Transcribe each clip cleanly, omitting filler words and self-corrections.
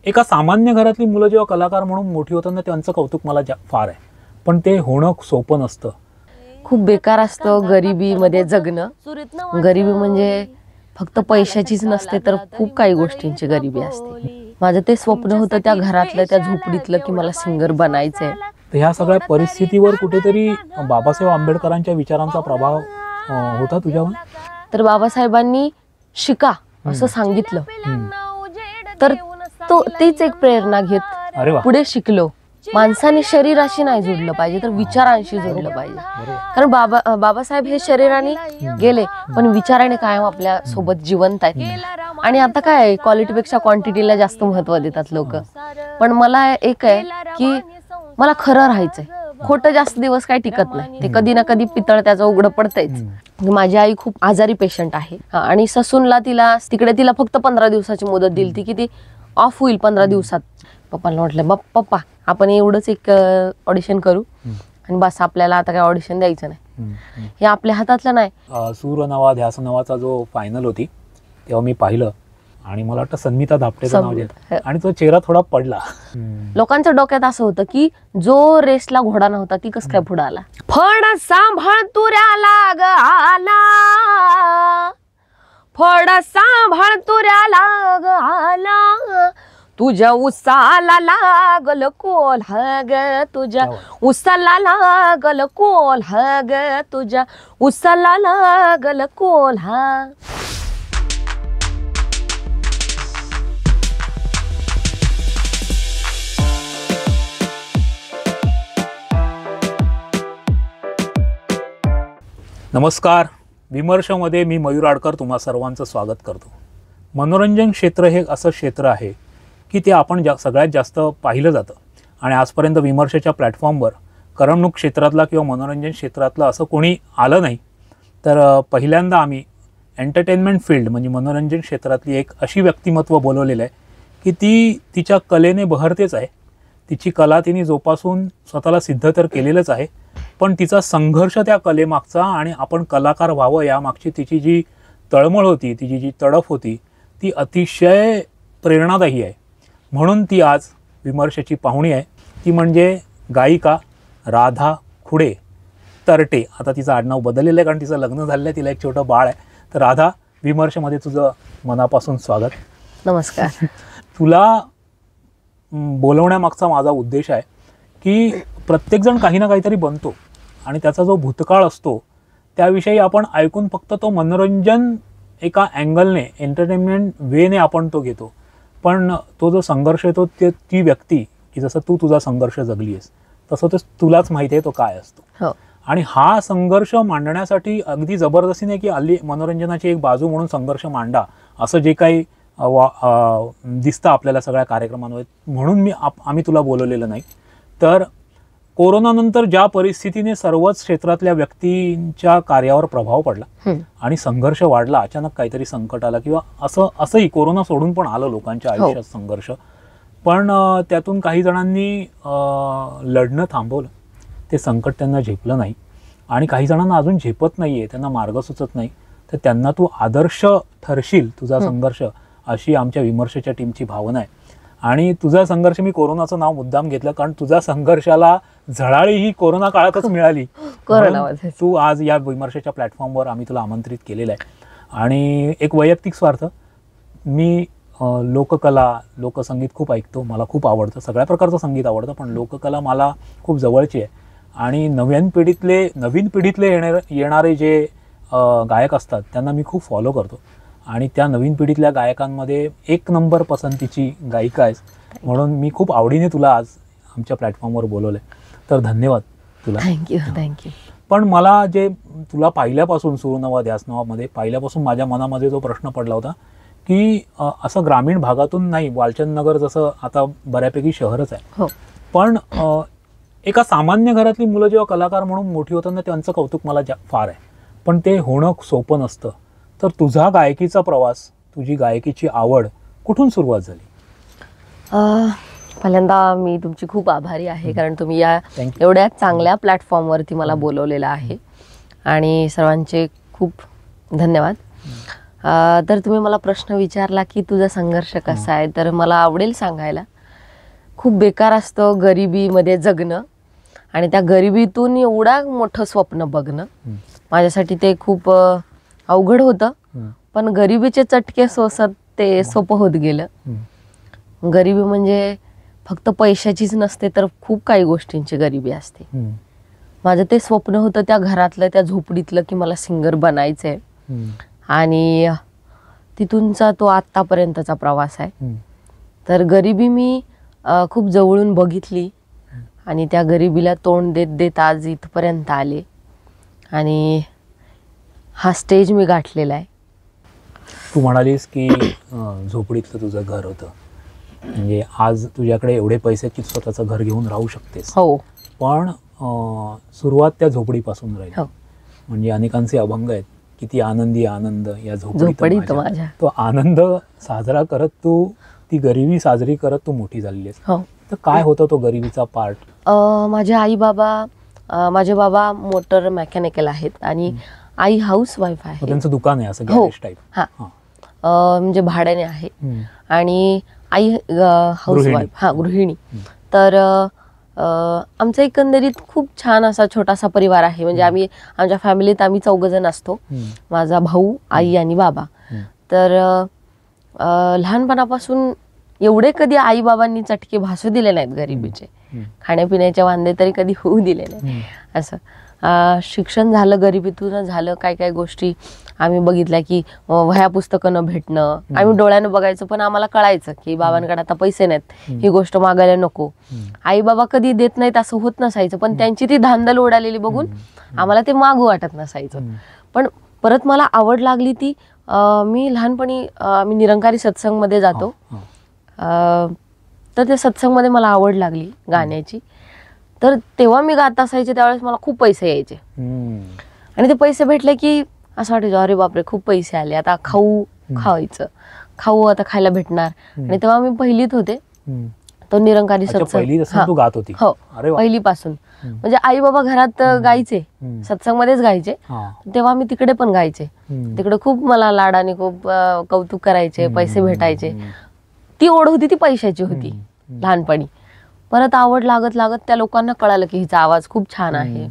एका सामान्य घरातली मुलं जेव्हा कलाकार म्हणून मोठी होताना त्यांचं कौतुक मला फार आहे, पण ते होणं सोपं नसतं. खूप बेकार असतं गरिबीमध्ये जगणं. गरिबी म्हणजे फक्त पैशाचीच नसते तर खूप काही गोष्टींची गरिबी असते. माझं ते स्वप्न होतं त्या घरातलं, त्या झोपडीतलं, की मला सिंगर बनायचंय. तर ह्या सगळ्या परिस्थितीवर कुठेतरी बाबासाहेब आंबेडकरांच्या विचारांचा प्रभाव होता तुझ्यावर? तर बाबासाहेबांनी शिका असं सांगितलं, तर तीच एक प्रेरणा घेत अरे वा. पुढे शिकलो. माणसाने शरीराशी नाही जुडलं पाहिजे तर विचारांशी जोडलं पाहिजे. कारण बाबासाहेब हे शरीराने गेले पण विचाराने कायम आपल्या सोबत जिवंत आहेत. आणि आता काय क्वालिटीपेक्षा क्वांटिटीला जास्त महत्व देतात लोक. पण मला एक आहे की मला खरं राहायचंय. खोटं जास्त दिवस काही टिकत नाही, ते कधी ना कधी पितळ त्याचं उघडं पडतंच. माझी आई खूप आजारी पेशंट आहे आणि ससूनला तिला फक्त 15 दिवसाची मुदत दिली ती की ती ऑफ होईल 15 दिवसात. पप्पाला म्हटलं पप्पा आपण एवढंच एक ऑडिशन करू आणि बस, आपल्याला आता काय ऑडिशन द्यायचं नाही, हे आपल्या हातातलं नाही. सूर नवा ध्यास नवाचा जो फायनल होती तेव्हा मी पाहिलं आणि मला वाटतं संमिता धापटेचं नाव घेतलं आणि तो चेहरा थोडा पडला. लोकांच्या डोक्यात असं होतं की जो रेसला घोडा नव्हता ती कस काय पुढे आला. फड सांभाळ तुऱ्याला ग आला, फड सांभाळ तुऱ्याला ग आला, तुझ्या उसाला लागल कोल्हा ग, तुझ्या उसाला लागल कोल्हा ग, तुझ्या उसाला लागल कोल्हा. नमस्कार, विमर्शमध्ये मी मयूर आडकर तुम्हा सर्वांचं स्वागत करतो. मनोरंजन क्षेत्र हे असं क्षेत्र आहे की ते आपण सगळ्यात जास्त पाहिलं जातं आणि आजपर्यंत विमर्शाच्या प्लॅटफॉर्मवर करमणूक क्षेत्रातला किंवा मनोरंजन क्षेत्रातलं असं कोणी आलं नाही. तर पहिल्यांदा आम्ही एंटरटेनमेंट फील्ड म्हणजे मनोरंजन क्षेत्रातली एक अशी व्यक्तिमत्व बोलवलेलं आहे की ती तिच्या कलेने बहरतेच आहे. तिची कला तिने जोपासून स्वतःला सिद्ध तर केलेलंच आहे, पण तिचा संघर्ष त्या कलेमागचा आणि आपण कलाकार व्हावं यामागची तिची जी तळमळ होती, तिची जी तडफ होती, ती अतिशय प्रेरणादायी आहे. म्हणून ती आज विमर्शाची पाहुणी आहे. ती म्हणजे गायिका राधा खुडे तरटे. आता तिचं आडनाव बदललेलं आहे कारण तिचं लग्न झालेलं आहे, तिला एक छोटं बाळ आहे. तर राधा, विमर्शमध्ये तुझं मनापासून स्वागत. नमस्कार. तुला बोलवण्यामागचा माझा उद्देश आहे की प्रत्येकजण काही ना काहीतरी बनतो आणि त्याचा जो भूतकाळ असतो त्याविषयी आपण ऐकून फक्त तो मनोरंजन एका अँगलने, एंटरटेनमेंट वेने आपण तो घेतो, पण तो जो संघर्ष येतो ती व्यक्ती की जसं तू तुझा संघर्ष जगली आहेस तसं तो तुलाच माहिती आहे तो काय असतो. आणि हा संघर्ष मांडण्यासाठी अगदी जबरदस्ती नाही की हल्ली मनोरंजनाची एक बाजू म्हणून संघर्ष मांडा असं जे काही दिसतं आपल्याला सगळ्या कार्यक्रमांमध्ये, म्हणून आम्ही तुला बोलवलेलं नाही. तर कोरोनानंतर ज्या परिस्थितीने सर्वच क्षेत्रातल्या व्यक्तींच्या कार्यावर प्रभाव पडला आणि संघर्ष वाढला, अचानक काहीतरी संकट आलं किंवा असंही कोरोना सोडून पण आलं लोकांच्या आयुष्यात संघर्ष, पण त्यातून काही जणांनी लढणं थांबवलं, ते संकट त्यांना झेपलं नाही आणि काही जणांना अजून झेपत नाहीये, त्यांना मार्ग सुचत नाही. तर त्यांना तू आदर्श ठरशील तुझा संघर्ष, अशी आमच्या विमर्शाच्या टीमची भावना आहे. आणि तुझा संघर्ष, मी कोरोनाचं नाव मुद्दाम घेतलं कारण तुझ्या संघर्षाला झळाळी ही कोरोना काळातच मिळाली. तू आज या विमर्शाच्या प्लॅटफॉर्मवर आम्ही तुला आमंत्रित केलेलं आहे. आणि एक वैयक्तिक स्वार्थ, मी लोककला, लोकसंगीत खूप ऐकतो, मला खूप आवडतं, सगळ्या प्रकारचं संगीत आवडतं, पण लोककला मला खूप जवळची आहे. आणि नवीन पिढीतले येणारे जे गायक असतात त्यांना मी खूप फॉलो करतो आणि त्या नवीन पिढीतल्या गायकांमध्ये एक नंबर पसंतीची गायिका आहेस, म्हणून मी खूप आवडीने तुला आज आमच्या प्लॅटफॉर्मवर बोलवलं आहे. तर धन्यवाद तुला. थँक्यू. पण मला जे तुला पाहिल्यापासून सूर नवा ध्यास नवामध्ये पाहिल्यापासून माझ्या मनामध्ये जो प्रश्न पडला होता की असं ग्रामीण भागातून नाही, वालचंद नगर जसं आता बऱ्यापैकी शहरच आहे, पण एका सामान्य घरातली मुलं जेव्हा कलाकार म्हणून मोठी होताना त्यांचं कौतुक मला फार आहे, पण ते होणं सोपं नसतं. तर तुझा गायकीचा प्रवास, तुझी गायकीची आवड कुठून सुरुवात झाली? पहिल्यांदा मी तुमची खूप आभारी आहे कारण तुम्ही या एवढ्या चांगल्या प्लॅटफॉर्मवरती मला बोलवलेलं आहे आणि सर्वांचे खूप धन्यवाद. तर तुम्ही मला प्रश्न विचारला की तुझा संघर्ष कसा आहे, तर मला आवडेल सांगायला. खूप बेकार असतं गरिबीमध्ये जगणं आणि त्या गरिबीतून एवढा मोठं स्वप्न बघणं. माझ्यासाठी ते खूप अवघड होतं, पण गरिबीचे चटके सोसत ते सोपं होत गेलं. गरिबी म्हणजे फक्त पैशाचीच नसते, तर खूप काही गोष्टींची गरिबी असते. माझं ते स्वप्न होतं त्या घरातलं, त्या झोपडीतलं, की मला सिंगर बनायचंय. आणि तिथूनचा तो आत्तापर्यंतचा प्रवास आहे. तर गरिबी मी खूप जवळून बघितली आणि त्या गरिबीला तोंड देत देत आज इथपर्यंत आले आणि हा स्टेज मी गाठलेला आहे. तू म्हणालीस की झोपडीतलं तुझं घर होतं, म्हणजे आज तुझ्याकडे एवढे पैसे की स्वतःचं घर घेऊन राहू शकतेस. हो. पण सुरुवात त्या झोपडीपासून राहील. हो. म्हणजे अनेकांचे अभंग आहेत, किती आनंदी आनंद या झोपडीत माझ्या. तो आनंद साजरा करत तू ती गरिबी साजरी करत तू मोठी झालेली आहेस. हो. तर काय होतं तो गरिबीचा पार्ट? माझे बाबा मोटर मेकॅनिकल आहेत आणि आई हाऊस वाईफ आहे. त्यांचं दुकान आहे असं हो. Garage type. हा. म्हणजे भाड्याने आहे. आणि आई हाऊस वाईफ, हा, गृहिणी. तर आमचा एकंदरीत खूप छान असा छोटासा परिवार आहे. म्हणजे आमच्या फॅमिलीत आम्ही 4 जण असतो. माझा भाऊ, आई आणि बाबा. तर लहानपणापासून एवढे कधी आई बाबांनी चटके भासू दिले नाहीत गरिबीचे. खाण्यापिण्याचे वांदे तरी कधी होऊ दिले नाही. असं शिक्षण झालं गरिबीतून झालं. काय काय गोष्टी आम्ही बघितल्या की वह्या पुस्तकं न भेटणं. आम्ही डोळ्यानं बघायचो, पण आम्हाला कळायचं की बाबांकडे आता पैसे नाहीत, ही गोष्ट मागायला नको. आई बाबा कधी देत नाहीत असं होत नसायचं, पण त्यांची ती धांदल उडालेली बघून आम्हाला ते मागू वाटत नसायचं. पण परत मला आवड लागली ती, मी लहानपणी आम्ही निरंकारी सत्संगमध्ये जातो. तर त्या सत्संगमध्ये मला आवड लागली गाण्याची. तर तेव्हा मी गात असायचे, त्यावेळेस मला खूप पैसे यायचे. आणि ते पैसे भेटले की असं वाटायचं, अरे बापरे, खूप पैसे आले, आता खाऊ आता खायला भेटणार. आणि तेव्हा मी पहिलीत होते. तो निरंकारी सत्संग गात होती. हो, पहिलीपासून. म्हणजे आई बाबा घरात गायचे, सत्संगमध्येच गायचे, तेव्हा मी तिकडे पण गायचे. तिकडे खूप मला लाडाने खूप कौतुक करायचे, पैसे भेटायचे. ती ओढ होती, ती पैशाची होती लहानपणी. परत आवड लागत लागत त्या लोकांना कळालं की हिचा आवाज खूप छान आहे.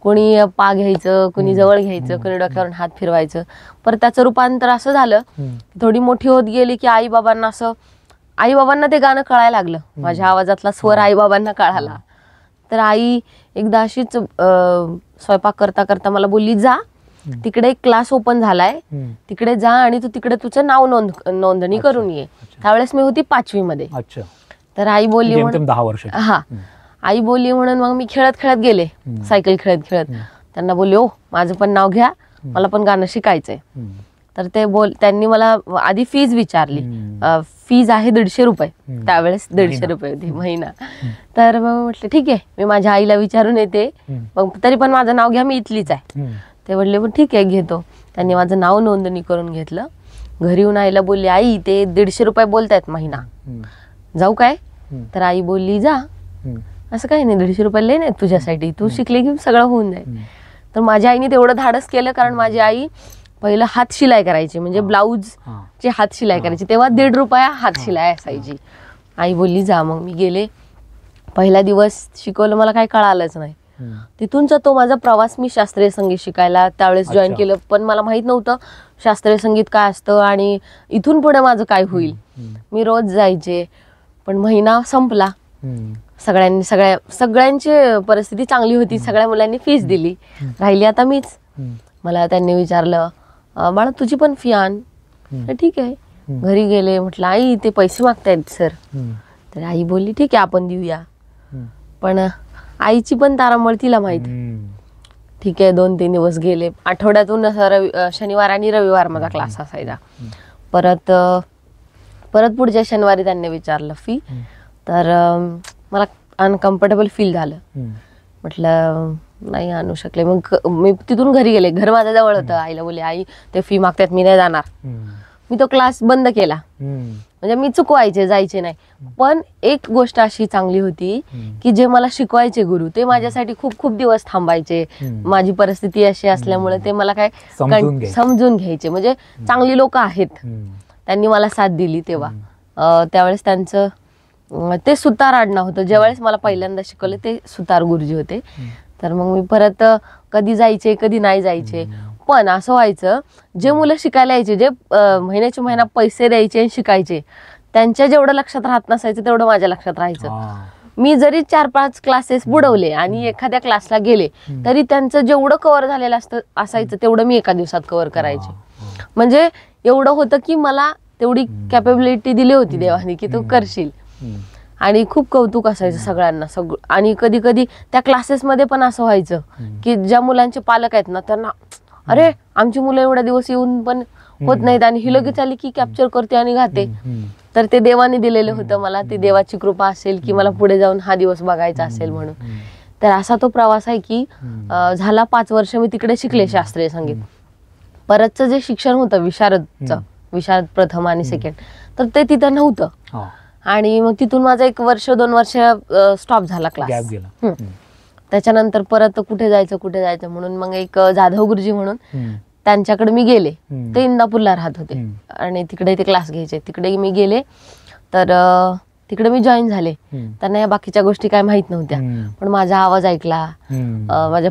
कोणी पा घ्यायचं, कोणी जवळ घ्यायचं, कोणी डोक्यावरून हात फिरवायचं. परत त्याचं रूपांतर असं झालं, थोडी मोठी होत गेली की आई बाबांना ते गाणं कळायला लागलं. माझ्या आवाजातला स्वर आई बाबांना कळाला. तर आई एकदा अशीच स्वयंपाक करता करता मला बोलली, जा तिकडे एक क्लास ओपन झालाय, तिकडे जा आणि तू तिकडे तुझं नाव नोंदणी करून ये. त्यावेळेस मी होती 5वी मध्ये. तर आई बोलली, 10 वर्ष. हा, आई बोलली म्हणून मग मी खेळत खेळत गेले, सायकल खेळत खेळत. त्यांना बोलले, ओ माझं पण नाव घ्या, मला पण गाणं शिकायचंय. तर त्यांनी मला आधी फीज विचारली. फीज आहे 150 रुपये, त्यावेळेस 150 रुपये होती महिना. तर मग म्हटलं ठीक आहे, मी माझ्या आईला विचारून येते, मग तरी पण माझं नाव घ्या, मी इथलीच आहे. ते म्हटले पण ठीक आहे घेतो. त्यांनी माझं नाव नोंदणी करून घेतलं. घरी येऊन आईला बोलली, आई ते 150 रुपये बोलतायत महिना, जाऊ काय? तर आई बोलली, जा, असं काही नाही, 150 रुपये लय नाही तुझ्यासाठी, तू शिकले की सगळं होऊन जाईल. तर माझ्या आईने तेवढं धाडस केलं, कारण माझी आई पहिलं हात शिलाई करायची, म्हणजे ब्लाऊजची हात शिलाई करायची. तेव्हा 1.5 रुपया हात शिलाई असायची. आई बोलली, जा. मग मी गेले. पहिला दिवस शिकवलं, मला काही कळालंच नाही. तिथूनचा तो माझा प्रवास. मी शास्त्रीय संगीत शिकायला त्यावेळेस जॉईन केलं, पण मला माहित नव्हतं शास्त्रीय संगीत काय असतं आणि इथून पुढे माझं काय होईल. मी रोज जायचे, पण महिना संपला. सगळ्यांची परिस्थिती चांगली होती, सगळ्या मुलांनी फीस दिली, राहिली आता मीच. मला त्यांनी विचारलं, बाळा तुझी पण फी आण. ठीक आहे. घरी गेले, म्हटलं आई ते पैसे मागतायत सर. तर आई बोलली ठीक आहे आपण देऊया. पण आईची पण तारांबळ तिला माहित. ठीक आहे, 2-3 दिवस गेले. आठवड्यातून शनिवार आणि रविवार माझा क्लास असायचा. परत पुढच्या शनिवारी त्यांनी विचारलं फी. तर मला अनकम्फर्टेबल फील झालं. म्हटलं नाही आणू शकले. मग मी तिथून घरी गेले. घर माझ्या जवळ होतं. आईला बोलले, आई ते फी मागतात, मी नाही जाणार. मी तो क्लास बंद केला. म्हणजे मी चुकवायचे, जायचे नाही. पण एक गोष्ट अशी चांगली होती की जे मला शिकवायचे गुरु ते माझ्यासाठी खूप खूप दिवस थांबायचे. माझी परिस्थिती अशी असल्यामुळे ते मला काय समजून घ्यायचे. म्हणजे चांगली लोक आहेत, त्यांनी मला साथ दिली तेव्हा. त्यावेळेस त्यांचं ते सुतार आडनाव होतं. ज्यावेळेस मला पहिल्यांदा शिकवले ते सुतार गुरुजी होते. तर मग मी परत कधी जायचे कधी नाही जायचे. पण असं व्हायचं, जे मुलं शिकायला यायचे, जे महिन्याच्या महिना पैसे द्यायचे आणि शिकायचे, त्यांच्या जेवढं लक्षात राहत नसायचं तेवढं माझ्या लक्षात राहायचं. मी जरी 4-5 क्लासेस बुडवले आणि एखाद्या क्लासला गेले तरी त्यांचं जेवढं कव्हर झालेलं असायचं तेवढं मी एका दिवसात कव्हर करायचे. म्हणजे एवढं होतं की मला तेवढी कॅपेबिलिटी दिली होती देवाने की तू करशील. आणि खूप कौतुक असायचं सगळ्यांना. आणि कधी कधी त्या क्लासेसमध्ये पण असं व्हायचं की ज्या मुलांचे पालक आहेत ना त्यांना, अरे आमची मुलं एवढ्या दिवस येऊन पण होत नाहीत आणि ही लगेच आली की कॅप्चर करते आणि घाते. तर ते देवाने दिलेलं होतं मला. ती देवाची कृपा असेल की मला पुढे जाऊन हा दिवस बघायचा असेल म्हणून. तर असा तो प्रवास आहे की झाला 5 वर्ष मी तिकडे शिकले शास्त्रीय संगीत. परतचं जे शिक्षण होतं विशारद प्रथम आणि सेकंड, तर ते तिथं नव्हतं. आणि मग तिथून माझा 1 वर्ष 2 वर्ष स्टॉप झाला क्लास. त्याच्यानंतर परत कुठे जायचं म्हणून मग एक जाधव गुरुजी म्हणून त्यांच्याकडे मी गेले. ते इंदापूरला राहत होते आणि तिकडे ते क्लास घ्यायचे. तिकडे मी गेले तर तिकडे मी जॉईन झाले. त्यांना या बाकीच्या गोष्टी काय माहित नव्हत्या, पण माझा आवाज ऐकला.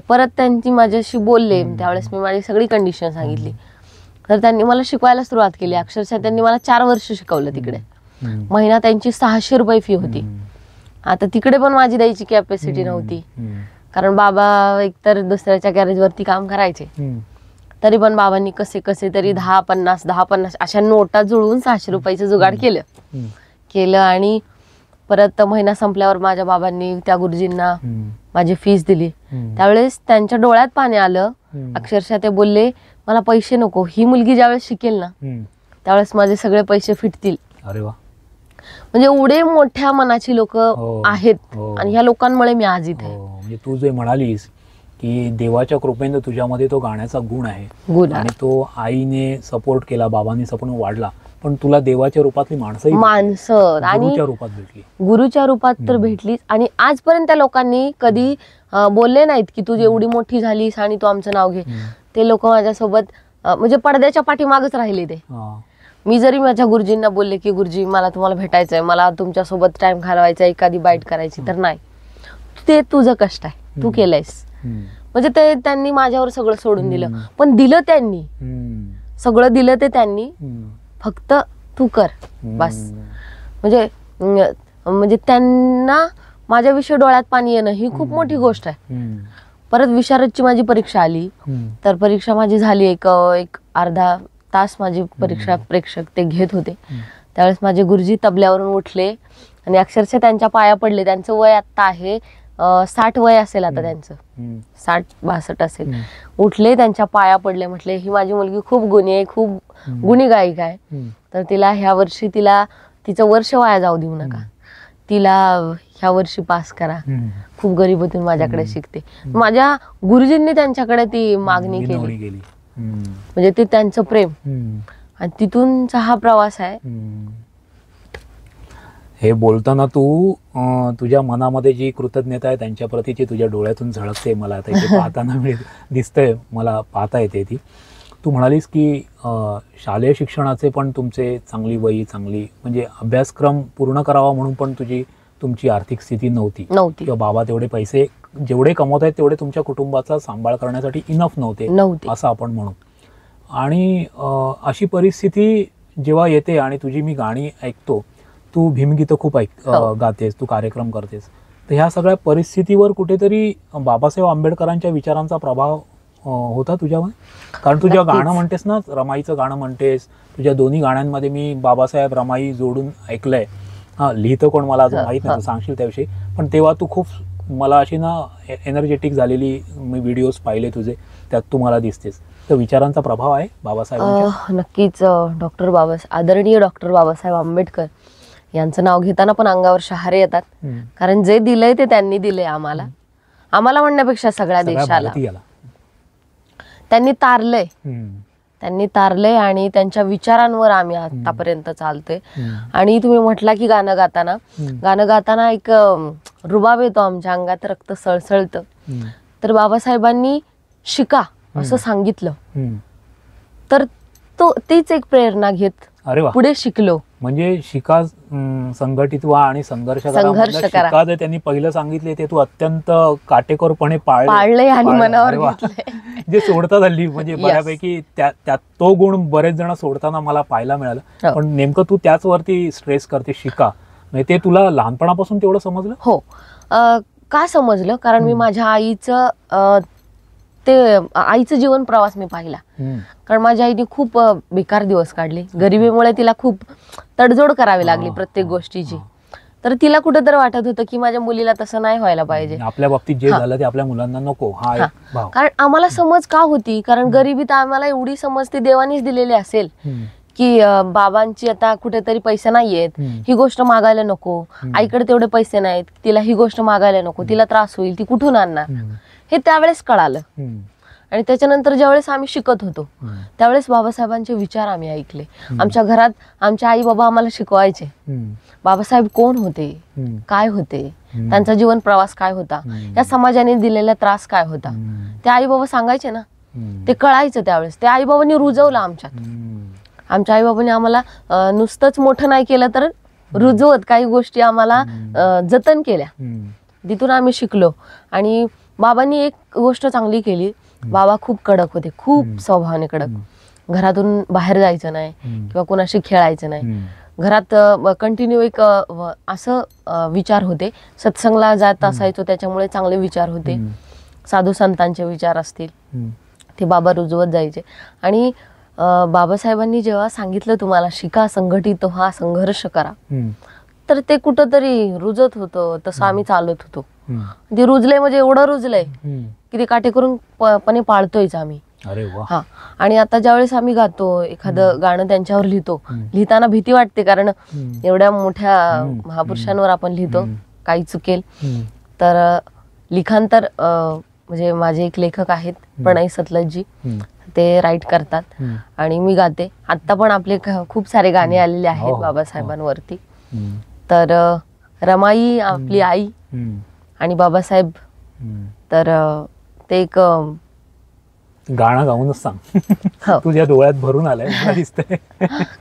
परत त्यांची माझ्याशी बोलले. त्यावेळेस मी माझी सगळी कंडिशन सांगितली. तर त्यांनी मला शिकवायला सुरुवात केली. अक्षरशः त्यांनी मला 4 वर्ष शिकवलं तिकडे. महिना त्यांची 600 रुपये फी होती. आता तिकडे पण माझी द्यायची कॅपॅसिटी नव्हती, कारण बाबा एकतर दुसऱ्याच्या गॅरेजवरती काम करायचे. तरी पण बाबांनी कसे तरी 10-50 अशा नोटा जुळवून 600 रुपयाचं जुगाड केलं. आणि परत महिना संपल्यावर माझ्या बाबांनी त्या गुरुजींना माझी फीस दिली. त्यावेळेस त्यांच्या डोळ्यात पाणी आलं. अक्षरशः ते बोलले, मला पैसे नको, ही मुलगी ज्यावेळेस शिकेल ना त्यावेळेस माझे सगळे पैसे फिटतील. अरे वा. म्हणजे एवढे मोठ्या मनाची लोक आहेत आणि ह्या लोकांमुळे मी आज इथे आहे. म्हणजे तू जे म्हणालीस की देवाच्या कृपेने तुझ्यामध्ये तो गाण्याचा गुण आहे आणि तो आईने सपोर्ट केला, बाबांनी सपोर्ट वाढला, पण तुला देवाच्या रूपातली माणसं आणि गुरुच्या रूपात तर भेटलीच. आणि आजपर्यंत त्या लोकांनी कधी बोलले नाहीत की तू एवढी मोठी झालीस आणि तू आमचं नाव घे. ते लोक माझ्यासोबत म्हणजे पडद्याच्या पाठीमागच राहिले. ते मी जरी माझ्या गुरुजींना बोलले की गुरुजी मला तुम्हाला भेटायचंय, मला तुमच्यासोबत टाइम घालवायचा, एखादी बाईट करायची, तर नाही, ते तुझं कष्ट आहे, तू केलंयस. म्हणजे ते त्यांनी माझ्यावर सगळं सोडून दिलं. पण दिलं त्यांनी, सगळं दिलं ते त्यांनी, फक्त तू कर बस. म्हणजे त्यांना माझ्याविषयी डोळ्यात पाणी येणं ही खूप मोठी गोष्ट आहे. परत विशारदची माझी परीक्षा आली. तर परीक्षा माझी झाली. एक अर्धा तास माझी परीक्षा प्रेक्षक ते घेत होते. त्यावेळेस माझे गुरुजी तबल्यावरून उठले आणि अक्षरशः त्यांच्या पाया पडले. त्यांचं वय आता आहे 60 वय असेल आता त्यांचं, 60-62 असेल. उठले, त्यांच्या पाया पडले, म्हटले ही माझी मुलगी खूप गुणी आहे, खूप गुणी गायिका आहे, तर तिला ह्या वर्षी तिचं वर्ष वाया जाऊ देऊ नका, तिला ह्या वर्षी पास करा, खूप गरीबीतून माझ्याकडे शिकते. माझ्या गुरुजींनी त्यांच्याकडे ती मागणी केली. म्हणजे ते त्यांचं प्रेम आणि तिथूनचा हा प्रवास आहे. हे बोलताना तू तुझ्या मनामध्ये जी कृतज्ञता आहे त्यांच्या प्रतीची तुझ्या डोळ्यातून झळकते. मला आता इथे पाहताना दिसतंय, मला पाहता येते ती. तू म्हणालीस की शालेय शिक्षणाचे पण तुमचे चांगली म्हणजे अभ्यासक्रम पूर्ण करावा म्हणून पण तुमची आर्थिक स्थिती नव्हती किंवा बाबा तेवढे पैसे जेवढे कमवत आहेत तेवढे तुमच्या कुटुंबाचा सांभाळ करण्यासाठी इनफ नव्हते असं आपण म्हणू. आणि अशी परिस्थिती जेव्हा येते आणि तुझी मी गाणी ऐकतो, तू भीमगीतं खूप गातेस, तू कार्यक्रम करतेस, तर ह्या सगळ्या परिस्थितीवर कुठेतरी बाबासाहेब आंबेडकरांच्या विचारांचा प्रभाव होता तुझ्यावर? कारण तुझ्या गाणं म्हणतेस ना, रमाईचं गाणं म्हणतेस, तुझ्या दोन्ही गाण्यांमध्ये मी बाबासाहेब रमाई जोडून ऐकलंय. लिहितं कोण मला अजून माहित नाही, तू सांगशील त्याविषयी. पण तेव्हा तू खूप मला अशी ना एनर्जेटिक झालेली मी व्हिडिओज पाहिले तुझे, त्यात तू मला दिसतेस. तर विचारांचा प्रभाव आहे बाबासाहेबांच्या? नक्कीच. आदरणीय डॉक्टर बाबासाहेब आंबेडकर यांचं नाव घेताना पण अंगावर शहारे येतात. कारण जे दिलंय ते त्यांनी दिलंय आम्हाला म्हणण्यापेक्षा सगळ्या देशाला त्यांनी तारलंय. त्यांनी तारले आणि त्यांच्या विचारांवर आम्ही आतापर्यंत चालतोय. आणि तुम्ही म्हटला की गाणं गाताना एक रुबाब येतो आमच्या अंगात, रक्त सळसळतं. तर बाबासाहेबांनी शिका असं सांगितलं, तर तीच एक प्रेरणा घेत पुढे शिकलो. म्हणजे शिका, संघटित व्हा आणि संघर्ष करा. जे त्यांनी पहिलं सांगितले ते तू अत्यंत काटेकोरपणे पाळले आणि मनावर घेतले. जे सोडता झाली म्हणजे बऱ्यापैकी त्यात तो गुण बरेच जण सोडताना मला पाहायला मिळालं. पण नेमकं तू त्याच वरती स्ट्रेस करते, शिका. म्हणजे ते तुला लहानपणापासून तेवढं समजलं? हो. का समजलं? कारण मी माझ्या आईचं जीवन प्रवास मी पाहिला. कारण माझ्या आईने खूप बेकार दिवस काढले. गरिबीमुळे तिला खूप तडजोड करावी लागली प्रत्येक गोष्टीची. तर तिला कुठेतरी वाटत होतं की माझ्या मुलीला तसं नाही व्हायला पाहिजे. आपल्या बाबतीत जे झालं ते आपल्या मुलांना नको. कारण आम्हाला समज का होती? कारण गरिबीत आम्हाला एवढी समज ती देवानीच दिलेली असेल की बाबांची आता कुठेतरी पैसे नाहीयेत, ही गोष्ट मागायला नको. आईकडे तेवढे पैसे नाहीत, तिला ही गोष्ट मागायला नको, तिला त्रास होईल, ती कुठून आणणार, हे त्यावेळेस कळालं. आणि त्याच्यानंतर ज्यावेळेस आम्ही शिकत होतो त्यावेळेस बाबासाहेबांचे विचार आम्ही ऐकले. आमच्या घरात आमचे आई बाबा आम्हाला शिकवायचे बाबासाहेब कोण होते, काय होते, त्यांचा जीवन प्रवास काय होता, या समाजाने दिलेला त्रास काय होता, ते आई बाबा सांगायचे ना, ते कळायचं. त्यावेळेस ते आई बाबांनी रुजवलं आमच्यात. आमच्या आई बाबांनी आम्हाला नुसतंच मोठं नाही केलं तर रुजवत काही गोष्टी आम्हाला जतन केल्या. तिथून आम्ही शिकलो. आणि बाबांनी एक गोष्ट चांगली केली, बाबा खूप कडक होते, खूप स्वभावाने कडक. घरातून बाहेर जायचं नाही किंवा कोणाशी खेळायचं नाही. घरात कंटिन्यू एक असं विचार होते. सत्संगला जात असायचो त्याच्यामुळे चांगले विचार होते. साधू संतांचे विचार असतील ते बाबा रुजवत जायचे. आणि बाबासाहेबांनी जेव्हा सांगितलं तुम्हाला शिका, संघटित व्हा, संघर्ष करा, तर ते कुठंतरी रुजत होतं. तसं आम्ही चालत होतो. ते रुजलंय म्हणजे एवढं रुजलंय की ते काटेकोरून पणे पाळतोयच आम्ही. हा. आणि आता ज्यावेळेस आम्ही गातो, एखादं गाणं त्यांच्यावर लिहितो, लिहिताना भीती वाटते. कारण एवढ्या मोठ्या महापुरुषांवर आपण लिहितो, काही चुकेल तर. लिखाण तर म्हणजे माझे एक लेखक आहेत प्रणय सतलजजी, ते राईट करतात आणि मी गाते. आता पण आपले खूप सारे गाणे आलेले आहेत बाबासाहेबांवरती. तर रमाई आपली आई आणि बाबासाहेब, तर ते एक गाणं गाऊनच सांग. तुझ्या डोळ्यात भरून आलंय दिसतंय.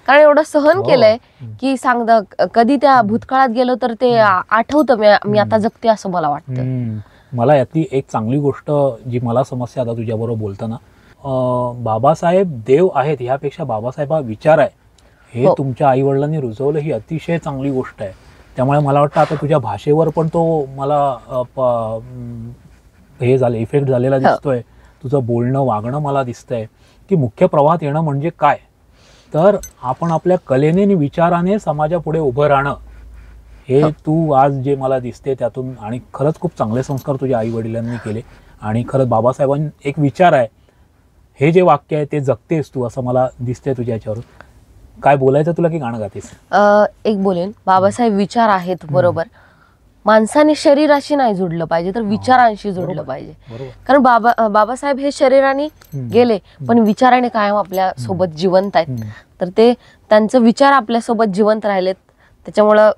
कारण एवढं सहन केलंय की सांग, कधी त्या भूतकाळात गेलो तर ते आठवतं मी आता जगते असं मला वाटतं. मला यातली एक चांगली गोष्ट जी मला समस्या आता तुझ्याबरोबर बोलताना, बाबासाहेब देव आहेत ह्यापेक्षा बाबासाहेब हा विचार आहे हे तुमच्या आई वडिलांनी रुजवलं, ही अतिशय चांगली गोष्ट आहे. त्यामुळे मला वाटतं आता तुझ्या भाषेवर पण तो मला हे झालं, इफेक्ट झालेला दिसतोय. तुझं बोलणं वागणं मला दिसतंय की मुख्य प्रवाहात येणं म्हणजे काय, तर आपण आपल्या कलेने आणि विचाराने समाजापुढे उभं राहणं, हे तू आज जे मला दिसते त्यातून. आणि खरंच खूप चांगले संस्कार तुझ्या आई वडिलांनी केले. आणि खरंच बाबासाहेबांनी एक विचार आहे, हे जे वाक्य आहे ते जगतेस तू असं मला दिसतंय तुझ्या याच्यावरून. काय बोलायचं तुला की गाणं गातेस? एक बोलेन, बाबासाहेब विचार आहेत बरोबर. माणसाने शरीराशी नाही जुडलं पाहिजे तर विचारांशी जुडलं पाहिजे. कारण बाबासाहेब हे शरीराने गेले पण विचाराने कायम आपल्या सोबत जिवंत आहेत. तर ते त्यांचे विचार आपल्या सोबत जिवंत राहिलेत. त्याच्यामुळं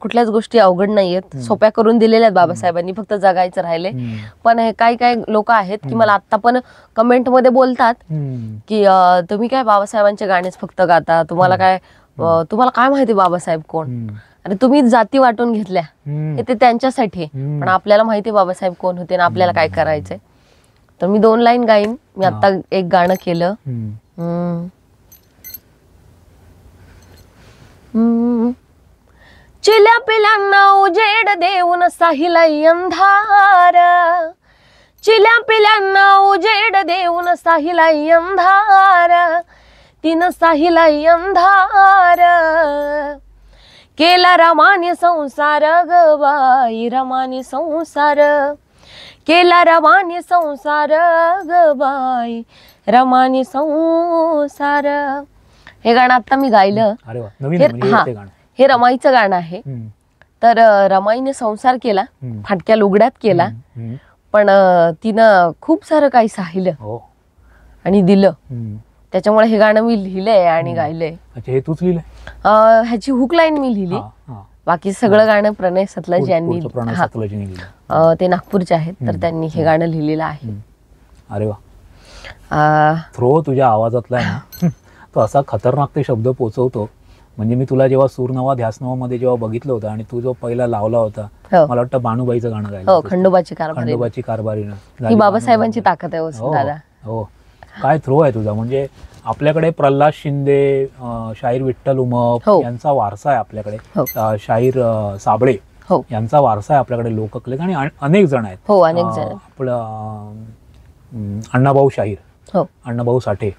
कुठल्याच गोष्टी अवघड नाहीयेत, सोप्या करून दिलेल्या आहेत बाबासाहेबांनी, फक्त जगायचं राहिले. पण काही लोक आहेत की मला आता पण कमेंट मध्ये बोलतात की तुम्ही काय बाबासाहेबांचे गाणेच फक्त गाता, तुम्हाला काय माहिती बाबासाहेब कोण, आणि तुम्ही जाती वाटून घेतल्या, हे ते त्यांच्यासाठी. पण आपल्याला माहिती बाबासाहेब कोण होते आणि आपल्याला काय करायचंय. तर मी 2 लाईन गाईन. मी आता एक गाणं केलं, चिल्या पिल्यांना उजेड देऊन साहिलाई अंधार, चिल्या पिल्यांना उजेड देऊन साहिलाई अंधार, तिनं साहिलाई अंधार, केला रमाने संसार ग बाई, रमाने संसार, केला रमाने संसार ग बाई, रमाने संसार. हे गाणं आता मी गायलं. हे रमाईचं गाणं आहे. तर रमाईने संसार केला, फाटक्या लुगड्यात केला, पण तिनं खूप सारं काही साहिलं आणि दिलं. त्याच्यामुळे हे गाणं मी लिहिलंय आणि गायलंय. अच्छा, हे तूच लिहिलंय? ह्याची हुक लाईन मी लिहिली, हा. बाकी सगळं गाणं प्रणय सतलज यांनी, प्रणय सतलजने लिहिलं. ते नागपूरचे आहेत, तर त्यांनी हे गाणं लिहिलेलं आहे. अरे वा. थ्रो तुझ्या आवाजातला आहे ना तो असा खतरनाक ते शब्द पोचवतो. म्हणजे मी तुला जेव्हा सूरनवा ध्यासनवा मध्ये जेव्हा बघितलं होतं आणि तू जो पहिला लावला होता, मला वाटतं बाणूबाईचं गाणं गायलं. हो, खंडोबाची कारभारीनं. ही बाबासाहेबांची ताकद आहे दादा. हो, काय थ्रो आहे तुझा. म्हणजे आपल्याकडे प्रल्हाद शिंदे, शाहीर विठ्ठल उमप यांचा वारसा आहे आपल्याकडे, शाहीर साबळे यांचा वारसा आहे आपल्याकडे लोककलेत, आणि अनेक जण आहेत. हो, अनेक जण. आपलं अण्णाभाऊ शाहीर, अण्णाभाऊ साठे,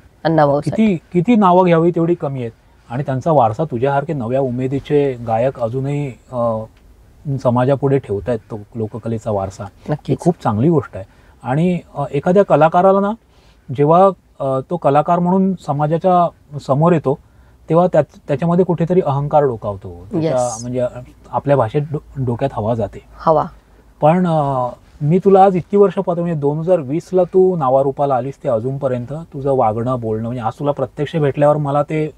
किती नावं घ्यावी तेवढी कमी आहेत. आणि त्यांचा वारसा तुझ्यासारखे नव्या उमेदीचे गायक अजूनही समाजापुढे ठेवतायत तो लोककलेचा वारसा. ही खूप चांगली गोष्ट आहे. आणि एखाद्या कलाकाराला ना, जेव्हा तो कलाकार म्हणून समाजाच्या समोर येतो तेव्हा त्याच्यामध्ये कुठेतरी अहंकार डोकावतो. म्हणजे आपल्या भाषेत डोक्यात हवा जाते. पण मी तुला आज इतकी वर्ष पाहतो, म्हणजे 2020ला तू नावारूपाला आलीस ते अजूनपर्यंत तुझं वागणं बोलणं, म्हणजे आज तुला प्रत्यक्ष भेटल्यावर मला ते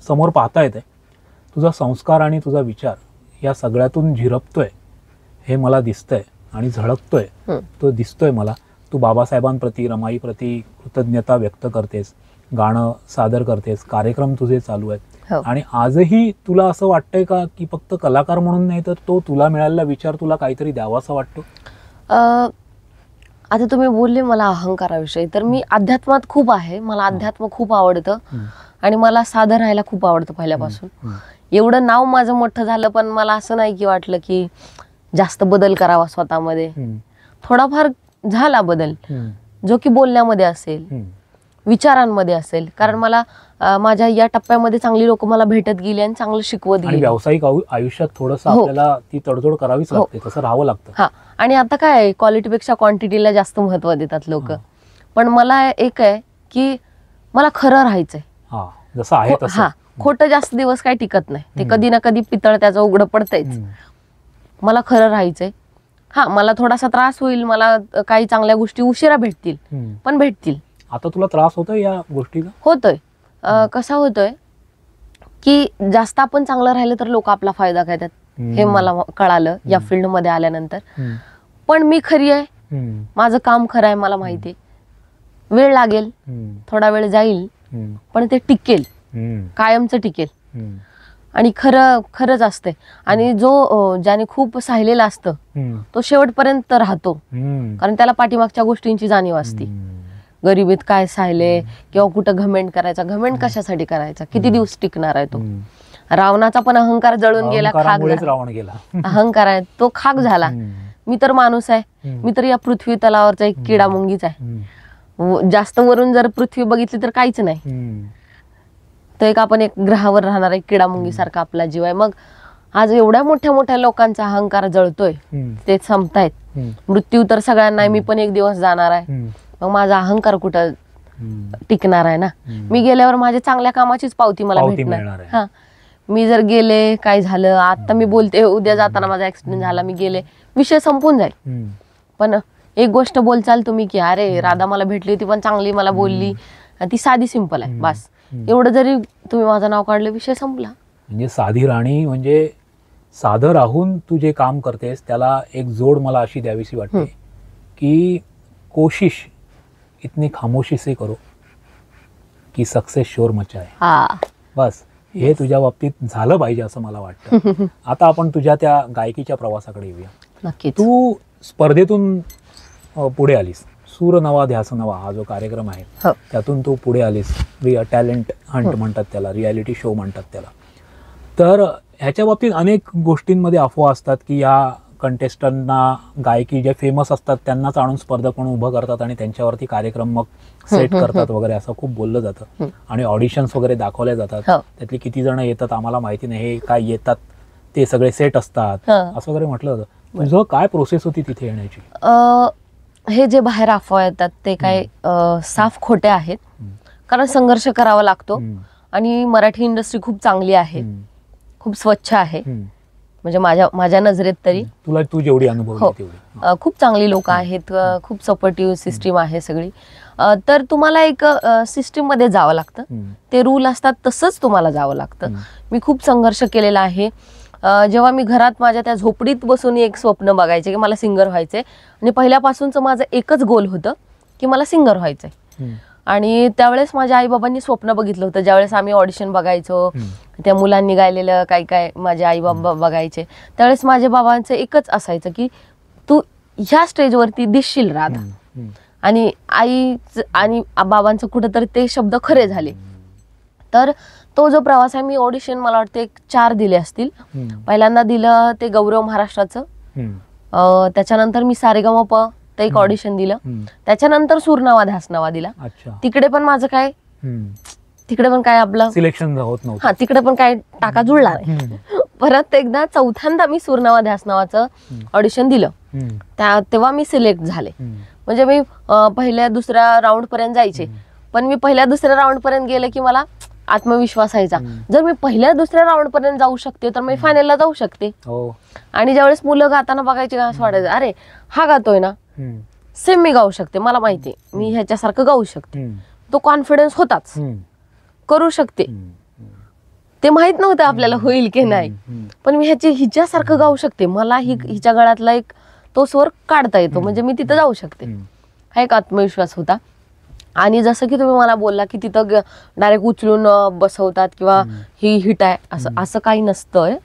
समोर पाहता येते. तुझा संस्कार आणि तुझा विचार या सगळ्यातून झिरपतोय हे मला दिसतंय आणि झळकतोय तो दिसतोय मला. तू बाबासाहेबांप्रती, रमाईप्रती कृतज्ञता व्यक्त करतेस, गाणं सादर करतेस, कार्यक्रम तुझे चालू आहेत. आणि आजही तुला असं वाटतंय का की फक्त कलाकार म्हणून नाही, तर तो तुला मिळालेला विचार तुला काहीतरी द्यावासा वाटतो? आता तुम्ही बोलले मला अहंकाराविषयी, तर मी अध्यात्मात खूप आहे. मला अध्यात्म खूप आवडतं आणि मला साधं राहायला खूप आवडतं पहिल्यापासून. एवढं नाव माझं मोठं झालं, पण मला असं नाही की वाटलं की जास्त बदल करावा स्वतःमध्ये. थोडाफार झाला बदल, जो की बोलण्यामध्ये असेल, विचारांमध्ये असेल. कारण मला माझ्या या टप्प्यामध्ये चांगली लोक मला भेटत गेली आणि चांगलं शिकवत गेली. व्यावसायिक आयुष्यात थोडंसं आपल्याला ती तडजोड करावीच लागते, तसं राहावं लागतं. आणि आता काय आहे, क्वालिटीपेक्षा क्वांटिटीला जास्त महत्व देतात लोक. पण मला एक आहे की मला खरं राहायचंय, जसं आहे तसं. खोटं जास्त दिवस काही टिकत नाही, ते कधी ना कधी पितळ त्याचं उघडं पडतंयच. मला खरं राहायचंय. मला थोडासा त्रास होईल, मला काही चांगल्या गोष्टी उशिरा भेटतील, पण भेटतील. आता तुला त्रास होतोय या गोष्टीचा? होतोय. कसा होतोय की जास्त आपण चांगलं राहिलं तर लोक आपला फायदा घेतात, हे मला कळालं या फील्ड मध्ये आल्यानंतर. पण मी खरी आहे, माझं काम खरं आहे, मला माहिती आहे. वेळ लागेल, थोडा वेळ जाईल, पण ते टिकेल, कायमचं टिकेल. आणि खरंच असते. आणि ज्याने खूप साहिलेला असतं तो शेवटपर्यंत राहतो, कारण त्याला पाठीमागच्या गोष्टींची जाणीव असते. गरिबीत काय साहिले, किंवा कुठं घमेंड करायचा, घमेंड कशासाठी करायचा, किती दिवस टिकणार आहे तो. रावणाचा पण अहंकार जळून गेला, खाक गेला. अहंकार आहे तो खाक झाला. मी तर माणूस आहे, मी तर या पृथ्वी तलावरचा एक किडा मुंगीच आहे. जास्त वरून जर पृथ्वी बघितली तर काहीच नाही, तर एक आपण एक ग्रहावर राहणार एक किडा मुंगी सारखा आपला जीव आहे. मग आज एवढ्या मोठ्या मोठ्या लोकांचा अहंकार जळतोय, ते संपतायत. मृत्यू तर सगळ्यांना, मी पण एक दिवस जाणार आहे. मग माझा अहंकार कुठं टिकणार आहे ना. मी गेल्यावर माझ्या चांगल्या कामाचीच पावती मला भेटणार. मी जर गेले, काय झालं, आता मी बोलते, उद्या जाताना माझा ऍक्सिडेंट झाला, मी गेले, विषय संपून जाईल. पण एक गोष्ट बोलचाल तुम्ही की अरे राधा मला भेटली होती पण चांगली मला बोलली, ती साधी सिंपल आहे, बस एवढं जरी तुम्ही माझं नाव काढलं, विषय संपला. म्हणजे साधी राणी, म्हणजे साधं राहून तू जे काम करतेस त्याला एक जोड मला अशी द्यावीशी वाटते की कोशिश इतनी खामोशी से करो की सक्सेस शोर मचाए. बस हे तुझ्या बाबतीत झालं पाहिजे असं मला वाटतं. आता आपण तुझ्या त्या गायकीच्या प्रवासाकडे येऊया. नक्कीच. तू स्पर्धेतून पुढे आलीस, सूर नवा ध्यास नवा हा जो कार्यक्रम आहे त्यातून तू पुढे आलीस. टॅलेंट हंट म्हणतात त्याला, रियालिटी शो म्हणतात त्याला. तर ह्याच्या बाबतीत अनेक गोष्टींमध्ये अफवा असतात की या कंटेस्टंटना, गायकी जे फेमस असतात त्यांनाच आणून स्पर्धक म्हणून उभं करतात आणि त्यांच्यावरती कार्यक्रम मग सेट करतात वगैरे, असं खूप बोललं जातं. आणि ऑडिशन्स वगैरे दाखवल्या जातात, त्यातले किती जण येतात आम्हाला माहिती नाही, हे काय येतात ते सगळे सेट असतात असं वगैरे म्हटलं जातं. तुझं काय प्रोसेस होती तिथे येण्याची? हे जे बाहेर अफवा येतात ते काय साफ खोटे आहेत, कारण संघर्ष करावा लागतो. आणि मराठी इंडस्ट्री खूप चांगली आहे, खूप स्वच्छ आहे. म्हणजे माझ्या नजरेत तरी. तुला तू जेवढी अनुभव तेवढी. खूप चांगली लोक आहेत, खूप सपोर्टिव्ह सिस्टीम आहे सगळी. तर तुम्हाला एक सिस्टीम मध्ये जावं लागतं, ते रूल असतात तसंच तुम्हाला जावं लागतं. मी खूप संघर्ष केलेला आहे. जेव्हा मी घरात माझ्या त्या झोपडीत बसून एक स्वप्न बघायचे की मला सिंगर व्हायचंय, आणि पहिल्यापासूनचं माझं एकच गोल होतं की मला सिंगर व्हायचंय. आणि त्यावेळेस माझ्या आईबाबांनी स्वप्न बघितलं होतं. ज्यावेळेस आम्ही ऑडिशन बघायचो, त्या मुलांनी गायलेलं काय काय माझे आई बाबा बघायचे, त्यावेळेस माझ्या बाबांचं एकच असायचं की तू ह्या स्टेजवरती दिसशील राधा. आणि आई आणि बाबांचं कुठंतरी ते शब्द खरे झाले. तर तो जो प्रवास आहे, मी ऑडिशन मला वाटते 4 दिले असतील. पहिल्यांदा दिलं ते गौरव महाराष्ट्राचं, त्याच्यानंतर मी सारेगमप ते एक ऑडिशन दिलं, त्याच्यानंतर सूरनावा ध्यासनावा दिला. तिकडे पण माझं काय, तिकडे पण काय आपलं सिलेक्शन होत नव्हतं. हा, तिकडे पण काय टाका जुळला नाही. परत एकदा चौथ्यांदा मी सूरनावा ध्यासनावाचं ऑडिशन दिलं, तेव्हा मी सिलेक्ट झाले. म्हणजे मी पहिल्या दुसऱ्या राऊंड पर्यंत जायचे, पण मी पहिल्या दुसऱ्या राऊंड पर्यंत गेले की मला आत्मविश्वास यायचा, जर मी पहिल्या दुसऱ्या राऊंड पर्यंत जाऊ शकते तर मी फायनलला जाऊ शकते. आणि ज्यावेळेस मुलं गाताना बघायचे का, असं वाटायचं अरे हा गातोय ना, सेम मी गाऊ शकते, मला माहिती मी ह्याच्यासारखं गाऊ शकते. तो कॉन्फिडन्स होताच, करू शकते. ते माहित नव्हतं आपल्याला होईल की नाही, पण मी हिच्यासारखं गाऊ शकते, मला हिच्या गळ्यातला एक तो स्वर काढता येतो, म्हणजे मी तिथं जाऊ शकते, हा एक आत्मविश्वास होता. आणि जसं की तुम्ही मला बोलला की तिथं डायरेक्ट उचलून बसवतात किंवा ही हिट आहे, असं काही नसतंय.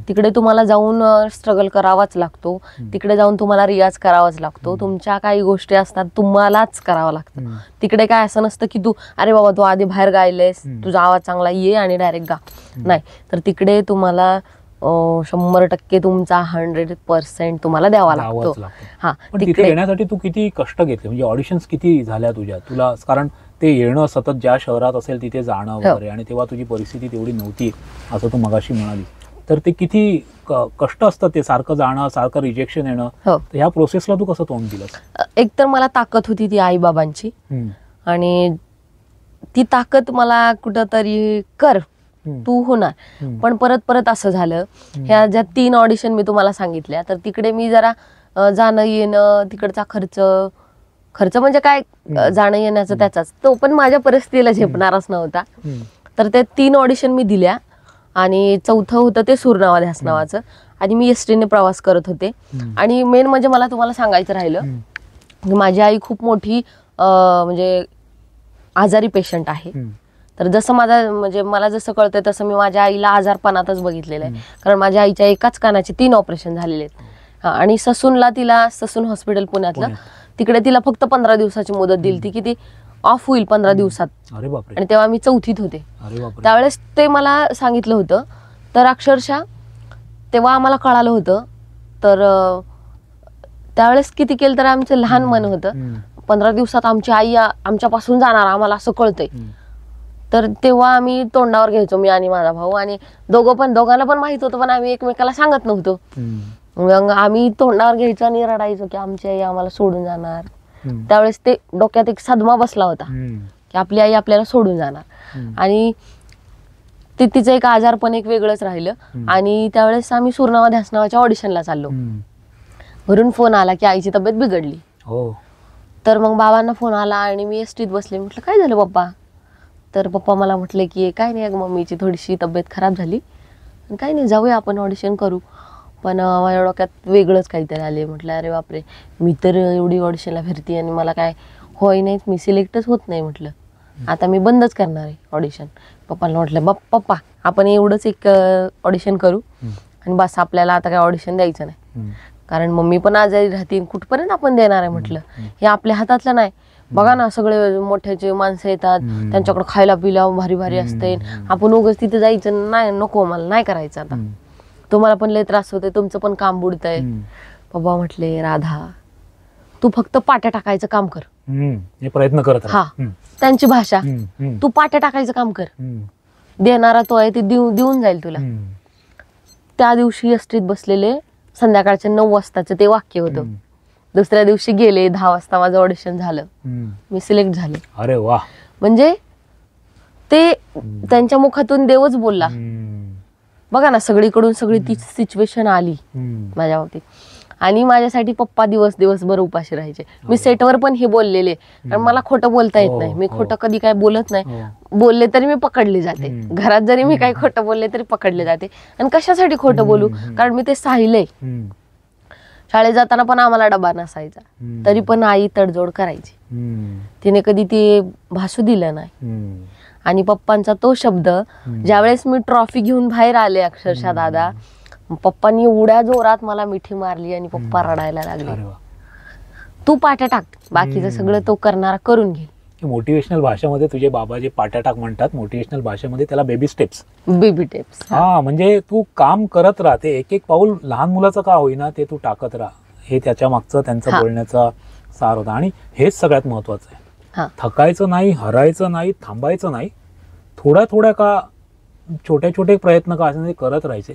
तिकडे तुम्हाला जाऊन स्ट्रगल करावाच लागतो, तिकडे जाऊन तुम्हाला रियाज करावाच लागतो, तुमच्या काही गोष्टी असतात तुम्हालाच करावं लागतं. तिकडे काय असं नसतं की तू अरे बाबा तू आधी बाहेर गायलेस, तुझा आवाज चांगला ये आणि डायरेक्ट गा, नाही. तर तिकडे तुम्हाला 100% तुमचा 100% तुम्हाला द्यावा लागतो. हा, तिथे येण्यासाठी तू किती कष्ट घेतले, म्हणजे ऑडिशन्स किती झाल्या तुला, कारण ते येणं सतत ज्या शहरात असेल तिथे जाणं वगैरे, आणि तेव्हा तुझी परिस्थिती तेवढी नव्हती असं तू मगाशी म्हणाली, तर ते किती कष्ट असतं ते सारखं जाणं, सारखं रिजेक्शन येणं. ह्या प्रोसेसला तू कसं तोंड दिलंस? एक तर मला ताकद होती ती आई बाबांची, आणि ती ताकद मला कुठंतरी कर तू होणार. पण परत परत असं झालं, ह्या ज्या 3 ऑडिशन मी तुम्हाला सांगितल्या, तर तिकडे मी जरा जाणं येणं, तिकडचा खर्च म्हणजे काय जाणं येण्याचं त्याचाच, तो पण माझ्या परिस्थितीला झेपणारच नव्हता. तर ते 3 ऑडिशन मी दिल्या, आणि चौथं होतं ते सूरनावा ध्यासनावाचं, आणि मी एसटीने प्रवास करत होते. आणि मेन म्हणजे मला तुम्हाला सांगायचं राहिलं की माझी आई खूप मोठी म्हणजे आजारी पेशंट आहे. तर जसं म्हणजे मला जसं कळतंय तसं मी माझ्या आईला आजारपणातच बघितलेलं आहे, कारण माझ्या आईच्या एकाच कानाचे 3 ऑपरेशन झालेले आहेत. आणि ससून हॉस्पिटल पुण्यातलं, तिकडे तिला फक्त 15 दिवसाची मुदत दिली की ती ऑफ होईल 15 दिवसात. आणि तेव्हा मी 4थीत होते. त्यावेळेस ते मला सांगितलं होतं, तर अक्षरशः तेव्हा आम्हाला कळालं होतं. तर त्यावेळेस किती केलं तर आमचं लहान मन होतं, 15 दिवसात आमची आई आमच्यापासून जाणार, आम्हाला असं कळतंय. तर तेव्हा आम्ही तोंडावर घ्यायचो, मी आणि माझा भाऊ, आणि दोघांना पण माहित होतं, पण आम्ही एकमेकाला सांगत नव्हतो. मग आम्ही तोंडावर घ्यायचो आणि रडायचो की आमची आई आम्हाला सोडून जाणार. त्यावेळेस ते डोक्यात एक सदमा बसला होता की आपली आई आपल्याला सोडून जाणार, आणि तिचं एक आजारपण एक वेगळंच राहिलं. आणि त्यावेळेस आम्ही सूरनावा ध्यासनावाच्या ऑडिशनला चाललो, घरून फोन आला की आईची तब्येत बिघडली. तर मग बाबांना फोन आला, आणि मी एसटीत बसले. म्हटलं काय झालं पप्पा? तर पप्पा मला म्हटले की काय नाही, मम्मीची थोडीशी तब्येत खराब झाली, काय नाही जाऊया आपण ऑडिशन करू. पण माझ्या डोक्यात वेगळंच काहीतरी आले. म्हटलं अरे बापरे, मी तर एवढी ऑडिशनला फिरते आणि मला काय होय नाही, मी सिलेक्टच होत नाही. म्हटलं आता मी बंदच करणार आहे ऑडिशन. पप्पाला म्हटलं पप्पा आपण एवढंच एक ऑडिशन करू आणि बस, आपल्याला आता काय ऑडिशन द्यायचं नाही, कारण मम्मी पण आजारी राहतील, कुठपर्यंत आपण देणार आहे. म्हटलं हे आपल्या हातातलं नाही. बघा ना, सगळे मोठ्याचे माणसं येतात, त्यांच्याकडे खायला पिला भारी भारी असते, आपण उगाच तिथे जायचं नाही, नको, मला नाही करायचं. आता तुम्हाला पण लय त्रास होते, तुमचं पण काम बुडतंय. पप्पा म्हटले राधा तू फक्त पाट्या टाकायचं काम कर, प्रयत्न करत हा त्यांची भाषा, तू पाट्या टाकायचं काम कर, देणारा तो आहे, ते देऊन जाईल तुला. त्या दिवशी एसटीत बसलेले, संध्याकाळच्या 9 वाजताचं ते वाक्य होतं. दुसऱ्या दिवशी गेले, 10 वाजता माझं ऑडिशन झालं, मी सिलेक्ट झाले. अरे वा, म्हणजे ते त्यांच्या मुखातून देवच बोलला बघा ना, सगळीकडून सगळी ती सिच्युएशन आली माझ्या बाबतीत. आणि माझ्यासाठी पप्पा दिवसभर उपाशी राहायचे. मी सेटवर पण हे बोललेले, कारण मला खोटं बोलता येत नाही. मी खोटं कधी काय बोलत नाही. बोलले तरी मी पकडले जाते. घरात जरी मी काही खोटं बोलले तरी पकडले जाते. आणि कशासाठी खोटं बोलू, कारण मी ते साहिलंय. शाळेत जाताना पण आम्हाला डबा नसायचा, तरी पण आई तडजोड करायची. तिने कधी ते भासू दिलं नाही. आणि पप्पांचा तो शब्द, ज्यावेळेस मी ट्रॉफी घेऊन बाहेर आले अक्षरशः दादा, पप्पांनी एवढ्या जोरात मला मिठी मारली आणि पप्पा रडायला लागले. तू पाट्या टाक, बाकीचं सगळं तो करणारा करून घे. मोटिवेशनल भाषेमध्ये तुझे बाबा जे पाट्या टाक म्हणतात, मोटिवेशनल भाषेमध्ये त्याला बेबी स्टेप्स. हा, म्हणजे तू काम करत राहते, एक एक पाऊल लहान मुलाचं का होईना ते तू टाकत राहा. हे त्याच्या मागचं त्यांचं बोलण्याचा सार होता. आणि हेच सगळ्यात महत्वाचं आहे. थकायचं नाही, हरायचं नाही, थांबायचं नाही. थोड्या का छोटे छोटे प्रयत्न का असं करत राहायचे.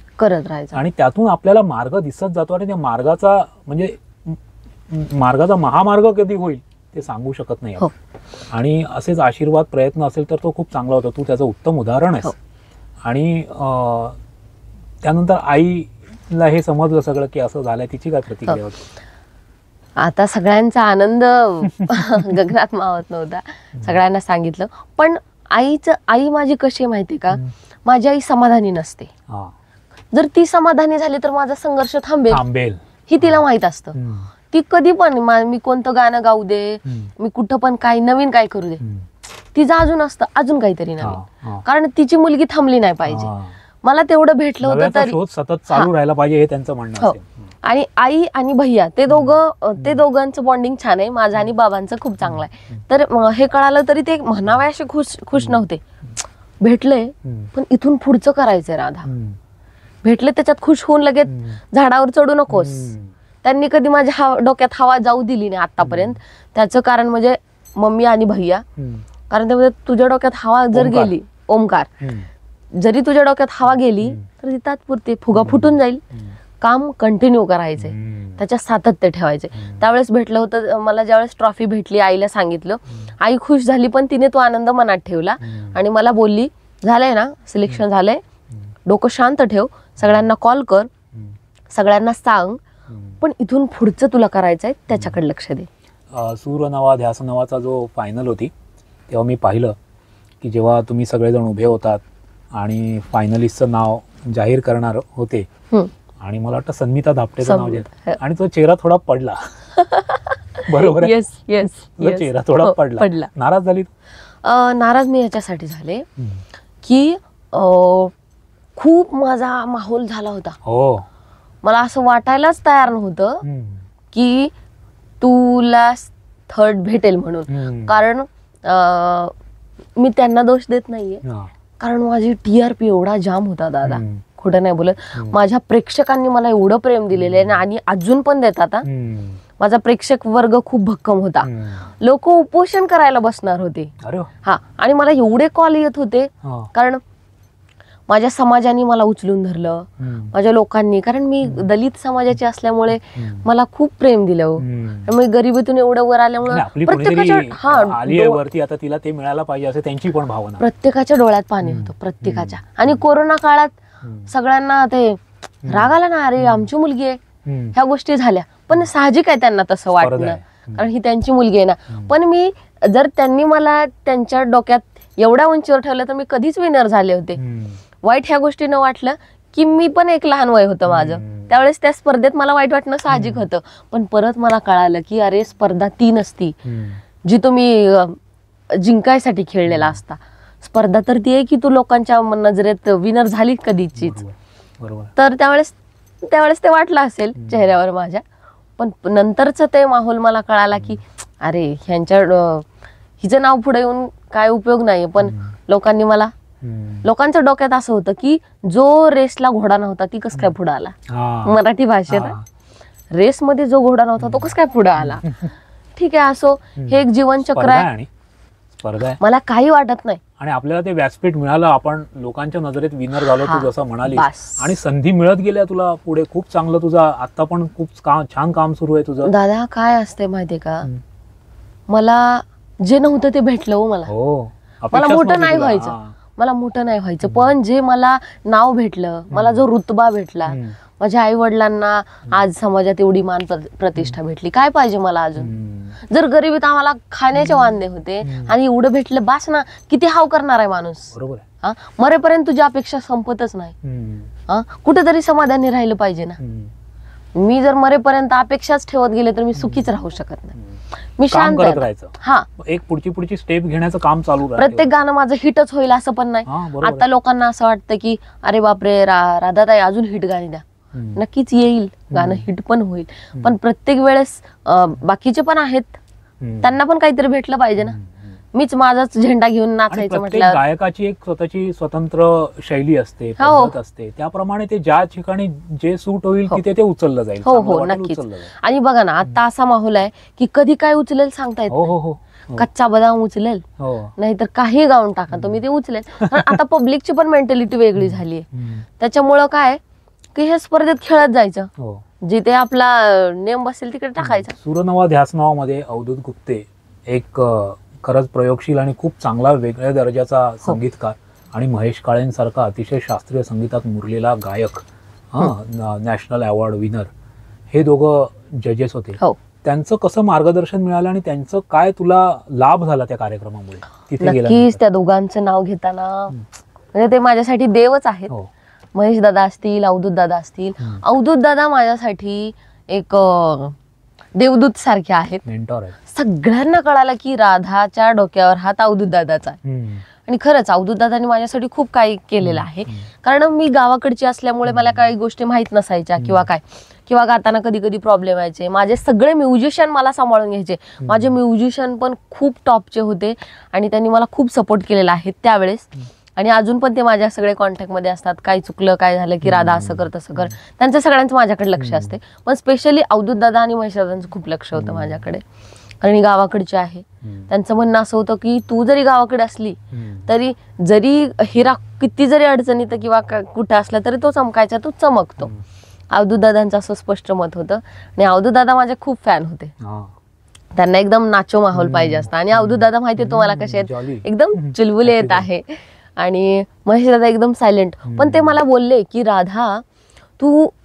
आणि त्यातून आपल्याला मार्ग दिसत जातो. आणि त्या मार्गाचा म्हणजे मार्गाचा महामार्ग कधी होईल ते सांगू शकत नाही. आणि असेच आशीर्वाद प्रयत्न असेल तर तो खूप चांगला होता. तू त्याचं उत्तम उदाहरण आहेस. आणि त्यानंतर आईला हे समजलं सगळं की असं झालंय, तिची काय प्रतिक्रिया होती? आता सगळ्यांचा आनंद गगनात मावत नव्हता. सगळ्यांना सांगितलं, पण आई माझी कशी माहिती का, माझी आई समाधानी नसते. जर ती समाधानी झाली तर माझा संघर्ष थांबेल ही तिला माहित असतं. ती कधी पण मी कोणतं गाणं गाऊ दे, मी कुठं पण काही नवीन काय करू दे, तिचं अजून असतं अजून काहीतरी नवीन, कारण तिची मुलगी थांबली नाही पाहिजे. मला तेवढं भेटलं होतं तरी सतत चालू राहायला पाहिजे हे त्यांचं म्हणणं असेल. आणि आई आणि भैया ते दोघांचं बॉन्डिंग छान आहे. माझं आणि बाबांचं खूप चांगलं आहे. तर हे कळालं तरी ते म्हणावे असे खुश नव्हते. भेटले पण इथून पुढचं करायचंय राधा. भेटले त्याच्यात खुश होऊन लगेच झाडावर चढू नकोस. त्यांनी कधी माझ्या डोक्यात हवा जाऊ दिली नाही आतापर्यंत. त्याचं कारण म्हणजे मम्मी आणि भैया. कारण त्यामध्ये तुझ्या डोक्यात हवा जर गेली, ओमकार, जरी तुझ्या डोक्यात हवा गेली तर ती तात्पुरती, फुगा फुटून जाईल. काम कंटिन्यू करायचंय, त्याच्यात सातत्य ठेवायचे. त्यावेळेस भेटलं होतं मला, ज्यावेळेस ट्रॉफी भेटली आईला सांगितलं. आई खुश झाली, पण तिने तो आनंद मनात ठेवला आणि मला बोलली, झालंय ना सिलेक्शन झालंय, डोकं शांत ठेव, सगळ्यांना कॉल कर, सगळ्यांना सांग, पण इथून पुढचं तुला करायचंय त्याच्याकडे लक्ष दे. सूर नवा ध्यास नवाचा जो फायनल होती तेव्हा मी पाहिलं की जेव्हा तुम्ही सगळेजण उभे होतात आणि फायनलिस्टचं नाव जाहीर करणार होते, आणि मला वाटतं सन्मिता धापटेचं नाव, आणि तो चेहरा थोडा पडला. बरोबर? चेहरा थोडा पडला. नाराज झाली? नाराज मी याच्यासाठी झाले की खूप माझा माहोल झाला होता. मला असं वाटायलाच तयार नव्हतं की तुला थर्ड भेटेल म्हणून. कारण मी त्यांना दोष देत नाहीये, कारण माझी TRP एवढा जाम होता दादा, खोटं नाही बोलत. माझ्या प्रेक्षकांनी मला एवढं प्रेम दिलेलं आहे आणि अजून पण देतात. माझा प्रेक्षक वर्ग खूप भक्कम होता. लोक उपोषण करायला बसणार होते. आणि मला एवढे कॉल येत होते, कारण माझ्या समाजाने मला उचलून धरलं, माझ्या लोकांनी, कारण मी दलित समाजाची असल्यामुळे मला खूप प्रेम दिलं. मी गरिबीतून एवढं वर आल्यामुळे प्रत्येकाच्या डोळ्यात पाणी होतं, प्रत्येकाच्या. आणि कोरोना काळात सगळ्यांना ते राग आला ना, अरे आमची मुलगी आहे, ह्या गोष्टी झाल्या. पण साहजिक आहे त्यांना तसं वाटणं, कारण ही त्यांची मुलगी आहे ना. पण मी जर त्यांनी मला त्यांच्या डोक्यात एवढ्या उंचीवर ठेवलं तर मी कधीच विनर झाले होते. वाईट ह्या गोष्टीनं वाटलं की मी पण एक लहान वय होतं माझं, त्यावेळेस त्या स्पर्धेत मला वाईट वाटणं साहजिक होतं. पण परत मला कळालं की अरे स्पर्धा ती नसती जी तुम्ही जिंकायसाठी खेळलेला असता. स्पर्धा तर ती आहे की तू लोकांच्या नजरेत विनर झाली कधीचीच. तर त्यावेळेस ते वाटलं असेल चेहऱ्यावर माझ्या. पण नंतरचं ते माहोल मला कळाला की अरे हिचं नाव पुढे येऊन काय उपयोग नाही. पण लोकांच्या डोक्यात असं होतं की जो रेसला घोडा नव्हता ती कस काय पुढे आला. मराठी भाषेत रेसमध्ये जो घोडा नव्हता तो कस काय पुढे आला. ठीक आहे, असो, हे एक जीवनचक्र आहे, मला काही वाटत नाही. आणि आपल्याला ते व्यासपीठ मिळालं, आपण लोकांच्या नजरेत विनर झालो तू जसं म्हणाली, आणि संधी मिळत गेल्या तुला पुढे. खूप चांगलं तुझं आता पण खूप छान काम सुरू आहे तुझं. दादा काय असते माहितीये का, मला जे नव्हतं ते भेटलं. मला मोठं नाही व्हायचं, मला मोठं नाही व्हायचं, पण जे मला नाव भेटलं, मला जो रुतबा भेटला, माझ्या आई वडिलांना आज समाजात एवढी मान प्रतिष्ठा भेटली, काय पाहिजे मला अजून? जर गरिबीत आम्हाला खाण्याचे वांदे होते आणि एवढं भेटलं बास ना, किती हाव करणार आहे माणूस? बरोबर आहे. मरेपर्यंत तुझी अपेक्षा संपतच नाही. कुठेतरी समाधानी राहिलं पाहिजे ना. मी जर मरेपर्यंत अपेक्षाच ठेवत गेले तर मी सुखीच राहू शकत नाही. मी शांत राहायचं. हा, एक पुढची स्टेप घेण्याचं काम चालू राहतं. प्रत्येक गाणं माझं हिटच होईल असं पण नाही. आता लोकांना असं वाटतं की अरे बापरे, राधाताई अजून हिट गाणी द्या. नक्कीच येईल गाणं, हिट पण होईल, पण प्रत्येक वेळेस बाकीचे पण आहेत, त्यांना पण काहीतरी भेटलं पाहिजे ना. मीच माझाच झेंडा घेऊन नाचायचं म्हटलं. गायकाची एक स्वतःची स्वतंत्र शैली असते, पद्धत असते, त्याप्रमाणे ते ज्या ठिकाणी जे सूट होईल तिथे ते उचललं जाईल. हो नक्कीच. आणि बघा ना, आता असा माहोल आहे की कधी काय उचलेल सांगता येत नाही. कच्चा बदाम उचलेल, नाहीतर काही गाऊन टाका तुम्ही ते उचलेल. आता पब्लिकची पण मेंटॅलिटी वेगळी झाली आहे. त्याच्यामुळं काय की हे स्पर्धेत खेळत जायचं, जिथे आपला नेम बसेल तिकडे टाकायचा. सूरनवा ध्यासनवा मध्ये अवधूत गुप्ते एक खरंच प्रयोगशील आणि खूप चांगला वेगळ्या दर्जाचा संगीतकार आणि महेश काळेंसारखा अतिशय शास्त्रीय संगीतात मुरलेला गायक, नॅशनल अवॉर्ड विनर, हे दोघं जजेस होते. त्यांचं कसं मार्गदर्शन मिळालं आणि त्यांचं काय तुला लाभ झाला त्या कार्यक्रमामुळे तिथे गेला? नक्कीच त्या दोघांचं नाव घेताना म्हणजे ते माझ्यासाठी देवच आहेत. महेश दादा असतील, अवधूत दादा असतील. अवधूत दादा माझ्यासाठी एक देवदूत सारखे आहेत, मेंटॉर आहेत. सगळ्यांना कळालं की राधाच्या डोक्यावर हात अवधूत दादाचा आहे. आणि खरंच अवधूत दादांनी माझ्यासाठी खूप काही केलेलं आहे. कारण मी गावाकडची असल्यामुळे मला काही गोष्टी माहित नसायच्या किंवा गाताना कधी कधी प्रॉब्लेम व्हायचे. माझे सगळे म्युझिशियन मला सांभाळून घ्यायचे. माझे म्युझिशियन पण खूप टॉपचे होते आणि त्यांनी मला खूप सपोर्ट केलेला आहे त्यावेळेस. आणि अजून पण ते माझ्या सगळे कॉन्टॅक्टमध्ये असतात. काय चुकलं, काय झालं की राधा असं कर तसं कर, त्यांचं सगळ्यांचं माझ्याकडे लक्ष असते. पण स्पेशली अवधूत दादा आणि महेश दादांचं खूप लक्ष होतं माझ्याकडे, कारण गावाकडचे आहे. त्यांचं म्हणणं असं होतं की तू जरी गावाकडे असली तरी जरी हिरा किती जरी अडचणीत किंवा कुठं असला तरी तो चमकायचा, तो चमकतो. अवधूत दादांचं असं स्पष्ट मत होतं. आणि अवधूत दादा माझे खूप फॅन होते. त्यांना एकदम नाचो माहोल पाहिजे असता. आणि अवधूत दादा माहितीये तुम्हाला कसे आहेत, एकदम चुलबुले येत आहे. आणि महेश दादा एकदम सायलेंट. पण ते मला बोलले की राधा,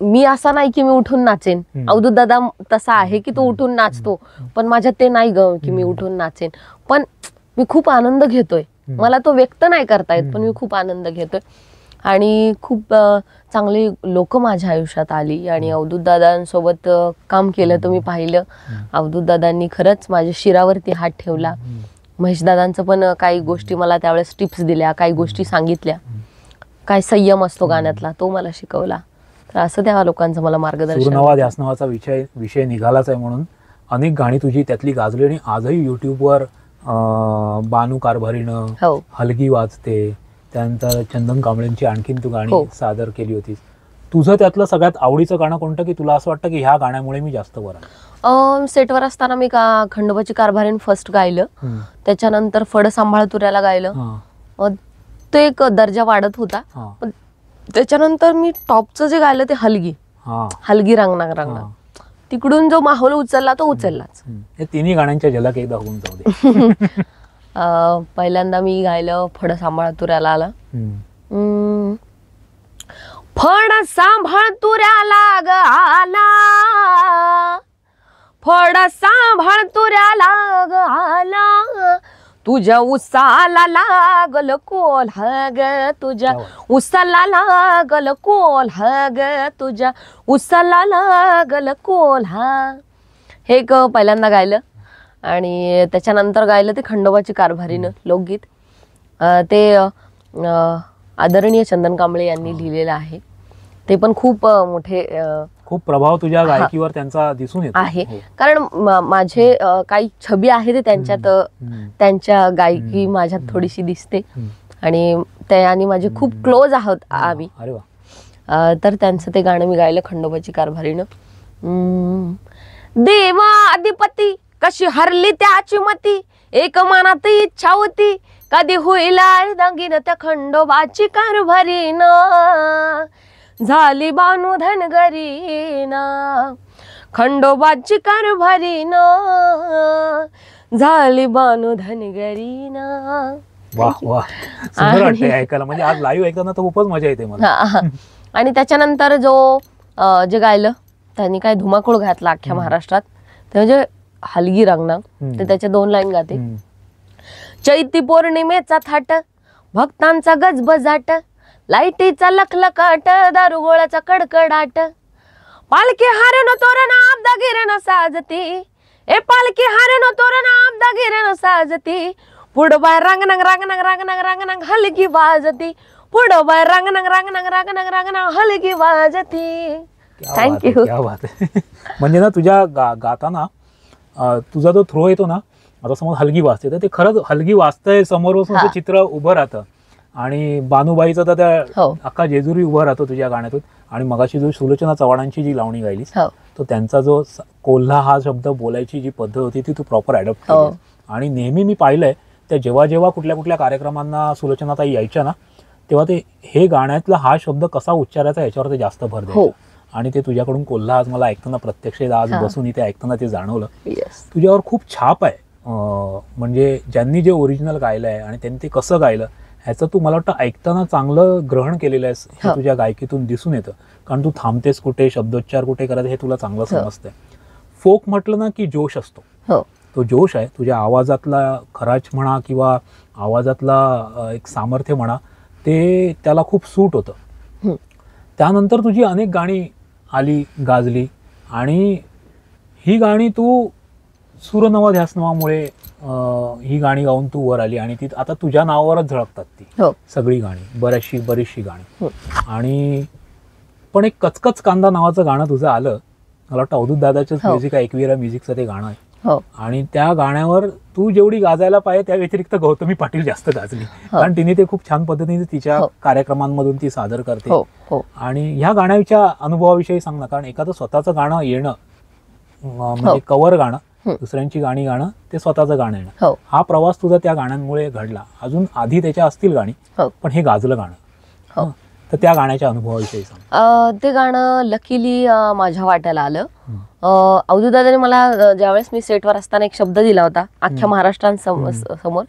मी असा नाही की मी उठून नाचेन. अवधूत दादा तसा आहे की तो उठून नाचतो, पण माझ्यात ते नाही ग की मी उठून नाचेन. पण मी खूप आनंद घेतोय, मला तो व्यक्त नाही करता येत, पण मी खूप आनंद घेतोय. आणि खूप चांगली लोक माझ्या आयुष्यात आली आणि अवधूत दादांसोबत काम केलं. तुम्ही पाहिलं, अवधूत दादांनी खरंच माझ्या शिरावरती हात ठेवला. महेश दादांचं पण काही गोष्टी मला त्यावेळेस टिप्स दिल्या, काही गोष्टी सांगितल्या, काय संयम असतो गाण्यातला तो मला शिकवला. तर असं त्या लोकांचं मला मार्गदर्शन. सूरनवा ध्यासनवाचा विषय निघालाच आहे म्हणून अनेक गाणी तुझी त्यातली गाजली आणि आजही युट्यूबवर बानू कारभारीनं हलगी वाजते, त्यानंतर चंदन कांबळेंची आणखीन तू गाणी सादर केली होतीस. तुझं त्यातलं सगळ्यात आवडीचं गाणं कोणतं की तुला असं वाटतं की ह्या गाण्यामुळे मी जास्त वर आलो? सेटवर असताना मी खंडोबाची कारभारीन फर्स्ट गायलं, त्याच्यानंतर फड सांभाळ तुऱ्याला गायलं. तो एक दर्जा वाढत होता. त्याच्यानंतर मी टॉपचं जे गायलं ते हलगी रांगणा, तिकडून जो माहोल उचलला तो उचललाच. हे तिन्ही गाण्यांच्या झलक एकदा होऊन जाऊ दे. पहिल्यांदा मी गायलं फड सांभाळ तुऱ्याला आला. फड सांभाळ तुऱ्याला ग आला, फड सांभाळ तुऱ्याला ग आला, तुझ्या उसाला लागल कोल्हा ग, तुझ्या उसाला लागल कोल्हा ग, तुझ्या उसाला लागल कोल्हा. हे एक पहिल्यांदा गायलं. आणि त्याच्यानंतर गायलं ते खंडोबाची कारभारीनं लोकगीत. ते आदरणीय चंदन कांबळे यांनी लिहिलेलं आहे. ते पण खूप मोठे, खूप प्रभाव तुझ्या गायकीवर त्यांचा दिसून येतो आहे. कारण माझे काही छबी आहे ते त्यांच्यात, त्यांच्या गायकी माझ्यात थोडीशी दिसते. आणि त्याने माझे खूप क्लोज आहोत आम्ही. तर त्यांचं ते गाणं मी गायलं खंडोबाची कारभारीनं. देवा अधिपती कशी हरली त्याची मती, एक मनात इच्छा होती कधी होईल दांगीन त्या खंडोबाची कारभारीनं, झाली बानू धनगरीना, खंडोबाची कारभारीनं, झाली बानू धनगरीना. वा वा, सुंदर वाटतंय ऐकायला. म्हणजे आज लाईव्ह ऐकताना तर खूपच मजा येते मला. आणि त्याच्यानंतर जे गायलं त्यांनी काय धुमाकूळ घातला अख्ख्या महाराष्ट्रात, ते म्हणजे हलगी रंगना. ते त्याच्या 2 लाईन गाते. चैती पौर्णिमेचा थाट, भक्तांचा गजबजाट, लाईटीचा लखलखाट, दारुगोळ्याचा कडकडाट, पालखी हारेनो तोरण आपदा गिरण साजती, ए पालखी हारेनो तोरण आपदा गिरण साजती, पुढं बाय रांगणंग रांगणंग रांगणंग रांगणंग हलगी वाजती, पुढं बाय रांगणंग रांगणंग रांगणंग रांगणंग हलगी वाजती. थँक्यू. क्या बात आहे. म्हणजे ना तुझ्या गाताना तुझा जो थ्रो येतो ना, आता समज हलगी वाजते तर ते खरंच हलगी वाजतंय समोर बसून असं चित्र उभं राहतं. आणि बानुबाईचं तर त्या अख्खा जेजुरी उभं राहतो तुझ्या गाण्यातून. आणि मगाशी जो सुलोचना चव्हाणांची जी लावणी गायलीस, तो त्यांचा जो कोल्हा हा शब्द बोलायची जी पद्धत होती ती तू प्रॉपर अडॉप्ट केली. आणि नेहमी मी पाहिलंय त्या जेव्हा जेव्हा कुठल्या कुठल्या कार्यक्रमांना सुलोचनाताई यायच्या ना, तेव्हा ते हे गाण्यातला हा शब्द कसा उच्चारायचा याच्यावर ते जास्त भर द्यायचं. आणि ते तुझ्याकडून कोल्हा आज मला ऐकताना प्रत्यक्ष आज बसून इथे ऐकताना ते जाणवलं. तुझ्यावर खूप छाप आहे. म्हणजे ज्यांनी जे ओरिजिनल गायलं आहे आणि त्यांनी ते कसं गायलं ह्याचं तू मला वाटतं ऐकताना चांगलं ग्रहण केलेलं आहेस, हे तुझ्या गायकीतून दिसून येतं. कारण तू थांबतेस कुठे, शब्दोच्चार कुठे करायचं हे तुला चांगलं समजतंय. फोक म्हटलं ना की जोश असतो, तो जोश आहे तुझ्या आवाजातला खराच म्हणा किंवा आवाजातला एक सामर्थ्य म्हणा, ते त्याला खूप सूट होतं. त्यानंतर तुझी अनेक गाणी आली, गाजली. आणि ही गाणी तू सूरनवा ध्यासनवामुळे ही गाणी गाऊन तू वर आली आणि ती आता तुझ्या नावावरच झळकतात ती सगळी गाणी, बरीचशी गाणी. आणि पण एक कचकच कांदा नावाचं गाणं तुझं आलं, मला वाटतं अवधूत दादाचंच म्युझिक आहे, एकविरा म्युझिकचं ते गाणं आहे. आणि त्या गाण्यावर तू जेवढी गाजायला पाहिजे त्या व्यतिरिक्त गौतमी पाटील जास्त गाजली, कारण तिने ते खूप छान पद्धतीने तिच्या कार्यक्रमांमधून ती सादर करते. आणि ह्या गाण्याच्या अनुभवाविषयी सांग ना, कारण एखादं स्वतःचं गाणं येणं म्हणजे कव्हर गाणं, दुसऱ्यांची गाणी गाणं, ते स्वतःचं गाणं येणं, हा प्रवास तुझा त्या गाण्यांमुळे घडला. अजून आधी त्याच्या असतील गाणी, पण हे गाजलं गाणं. तर त्या गाण्याच्या अनुभवाविषयी सांग. ते गाणं लकीली माझ्या वाट्याला आलं. अवधूत दादाने मला ज्यावेळेस मी सेटवर असताना एक शब्द दिला होता अख्ख्या महाराष्ट्रांसमोर